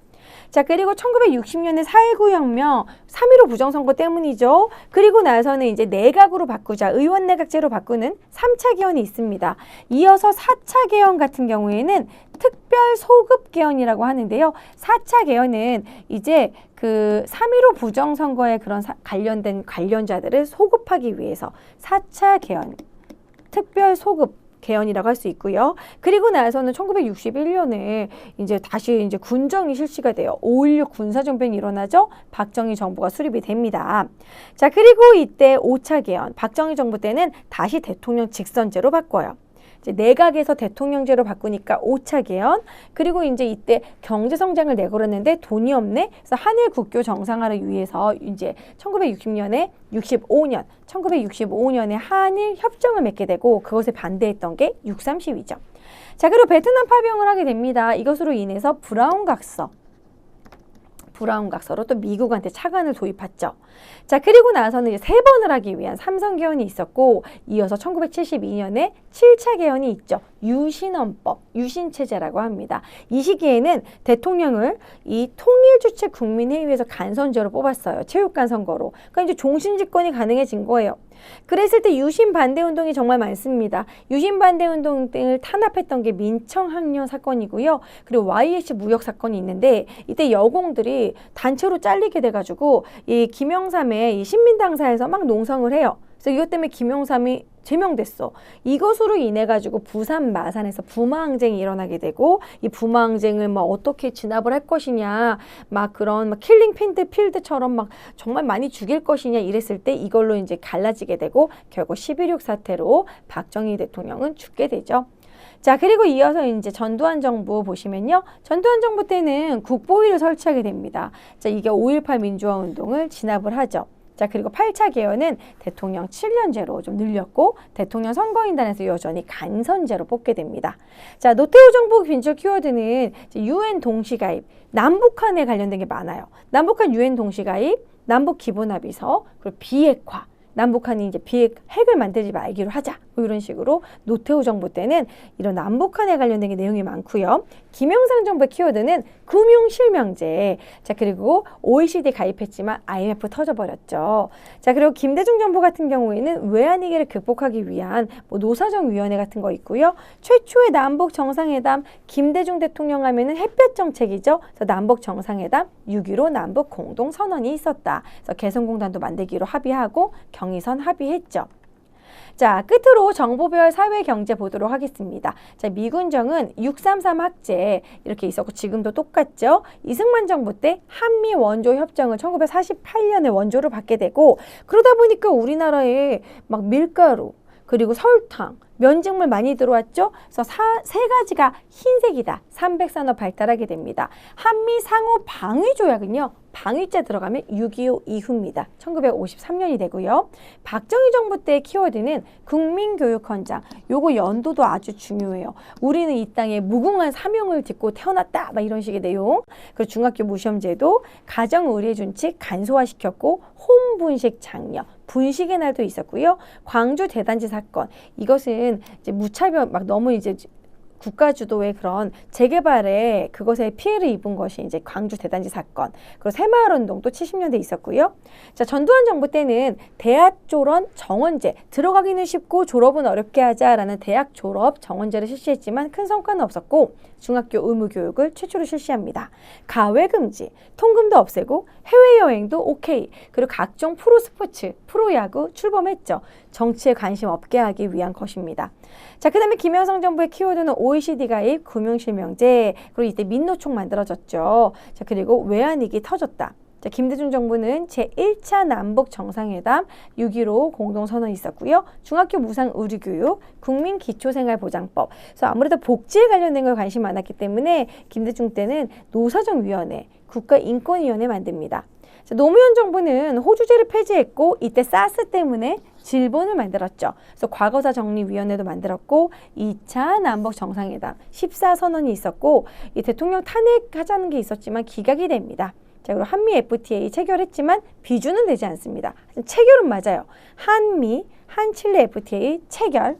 [SPEAKER 1] 자, 그리고 1960년에 4.19 혁명, 3.15 부정선거 때문이죠. 그리고 나서는 이제 내각으로 바꾸자, 의원내각제로 바꾸는 3차 개헌이 있습니다. 이어서 4차 개헌 같은 경우에는 특별 소급 개헌이라고 하는데요. 4차 개헌은 이제 그 3.15 부정선거에 그런 관련된 관련자들을 소급하기 위해서 4차 개헌, 특별 소급 개헌이라고 할 수 있고요. 그리고 나서는 1961년에 이제 다시 이제 군정이 실시가 돼요. 5.16 군사정변이 일어나죠. 박정희 정부가 수립이 됩니다. 자, 그리고 이때 5차 개헌, 박정희 정부 때는 다시 대통령 직선제로 바꿔요. 이제 내각에서 대통령제로 바꾸니까 5차 개헌, 그리고 이제 이때 경제 성장을 내걸었는데 돈이 없네. 그래서 한일 국교 정상화를 위해서 이제 1965년에 한일 협정을 맺게 되고 그것에 반대했던 게 6.30이죠. 자, 그리고 베트남 파병을 하게 됩니다. 이것으로 인해서 브라운 각서로 또 미국한테 차관을 도입했죠. 자, 그리고 나서는 이제 3번을 하기 위한 삼선 개헌이 있었고 이어서 1972년에 7차 개헌이 있죠. 유신헌법, 유신체제라고 합니다. 이 시기에는 대통령을 이 통일주체 국민회의에서 간선제로 뽑았어요. 체육관 선거로. 그러니까 이제 종신집권이 가능해진 거예요. 그랬을 때 유신 반대 운동이 정말 많습니다. 유신 반대 운동 등을 탄압했던 게 민청학년 사건이고요. 그리고 YS 무역 사건이 있는데 이때 여공들이 단체로 잘리게 돼가지고 이 김영삼의 이 신민당사에서 막 농성을 해요. 그래서 이것 때문에 김영삼이 제명됐어. 이것으로 인해 가지고 부산 마산에서 부마항쟁이 일어나게 되고 이 부마항쟁을 막 어떻게 진압을 할 것이냐, 막 그런 막 킬링 필드처럼 막 정말 많이 죽일 것이냐 이랬을 때 이걸로 이제 갈라지게 되고 결국 11.6 사태로 박정희 대통령은 죽게 되죠. 자, 그리고 이어서 이제 전두환 정부 보시면요. 전두환 정부 때는 국보위를 설치하게 됩니다. 자, 이게 5.18 민주화 운동을 진압을 하죠. 자, 그리고 8차 개헌은 대통령 7년제로 좀 늘렸고 대통령 선거인단에서 여전히 간선제로 뽑게 됩니다. 자, 노태우 정부 빈출 키워드는 UN 동시가입, 남북한에 관련된 게 많아요. 남북한 UN 동시가입, 남북 기본합의서, 그리고 비핵화. 남북한이 이제 핵을 만들지 말기로 하자. 뭐 이런 식으로 노태우 정부 때는 이런 남북한에 관련된 게 내용이 많고요. 김영삼 정부의 키워드는 금융실명제. 자, 그리고 OECD 가입했지만 IMF 터져버렸죠. 자, 그리고 김대중 정부 같은 경우에는 외환위기를 극복하기 위한 뭐 노사정위원회 같은 거 있고요. 최초의 남북 정상회담 김대중 대통령 하면은 햇볕 정책이죠. 그래서 남북 정상회담 6.15 남북 공동선언이 있었다. 그래서 개성공단도 만들기로 합의하고 경의선 합의했죠. 자, 끝으로 정보별 사회경제 보도록 하겠습니다. 자, 미군정은 6.33 학제 이렇게 있었고 지금도 똑같죠. 이승만 정부 때 한미 원조 협정을 1948년에 원조를 받게 되고 그러다 보니까 우리나라에 막 밀가루 그리고 설탕, 면직물 많이 들어왔죠. 그래서 세 가지가 흰색이다. 삼백산업 발달하게 됩니다. 한미 상호 방위 조약은요. 방위죄 들어가면 6.25 이후입니다. 1953년이 되고요. 박정희 정부 때의 키워드는 국민교육헌장. 요거 연도도 아주 중요해요. 우리는 이 땅에 무궁한 사명을 짓고 태어났다. 막 이런 식의 내용. 그리고 중학교 무시험제도 가정의례준칙 간소화시켰고 혼분식 장려. 분식의 날도 있었고요. 광주 대단지 사건. 이것은 이제 무차별 막 너무 이제 국가 주도의 그런 재개발에 그것에 피해를 입은 것이 이제 광주 대단지 사건. 그리고 새마을 운동도 70년대 있었고요. 자, 전두환 정부 때는 대학 졸업 정원제 들어가기는 쉽고 졸업은 어렵게 하자라는 대학 졸업 정원제를 실시했지만 큰 성과는 없었고 중학교 의무 교육을 최초로 실시합니다. 가외 금지, 통금도 없애고 해외여행도 오케이. 그리고 각종 프로스포츠, 프로야구 출범했죠. 정치에 관심 없게 하기 위한 것입니다. 자, 그 다음에 김영삼 정부의 키워드는 OECD 가입, 금융실명제, 그리고 이때 민노총 만들어졌죠. 자, 그리고 외환위기 터졌다. 자, 김대중 정부는 제1차 남북 정상회담 6.15 공동선언이 있었고요. 중학교 무상 의료교육, 국민기초생활보장법. 그래서 아무래도 복지에 관련된 걸 관심이 많았기 때문에 김대중 때는 노사정위원회, 국가인권위원회 만듭니다. 자, 노무현 정부는 호주제를 폐지했고 이때 사스 때문에 질본을 만들었죠. 그래서 과거사 정리위원회도 만들었고 2차 남북 정상회담 14선언이 있었고 이 대통령 탄핵하자는 게 있었지만 기각이 됩니다. 자, 그리고 한미 FTA 체결했지만 비준은 되지 않습니다. 체결은 맞아요. 한미, 한칠레 FTA 체결.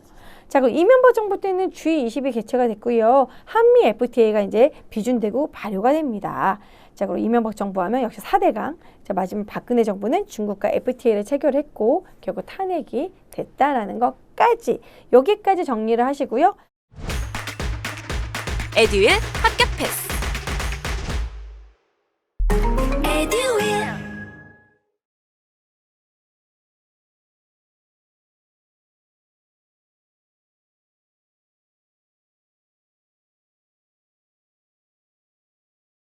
[SPEAKER 1] 자, 그리고 이명박 정부 때는 G20이 개최가 됐고요. 한미 FTA가 이제 비준되고 발효가 됩니다. 자, 그리고 이명박 정부 하면 역시 4대강. 자, 마지막 박근혜 정부는 중국과 FTA를 체결했고 결국 탄핵이 됐다라는 것까지 여기까지 정리를 하시고요.
[SPEAKER 2] 에듀윌 합격 패스.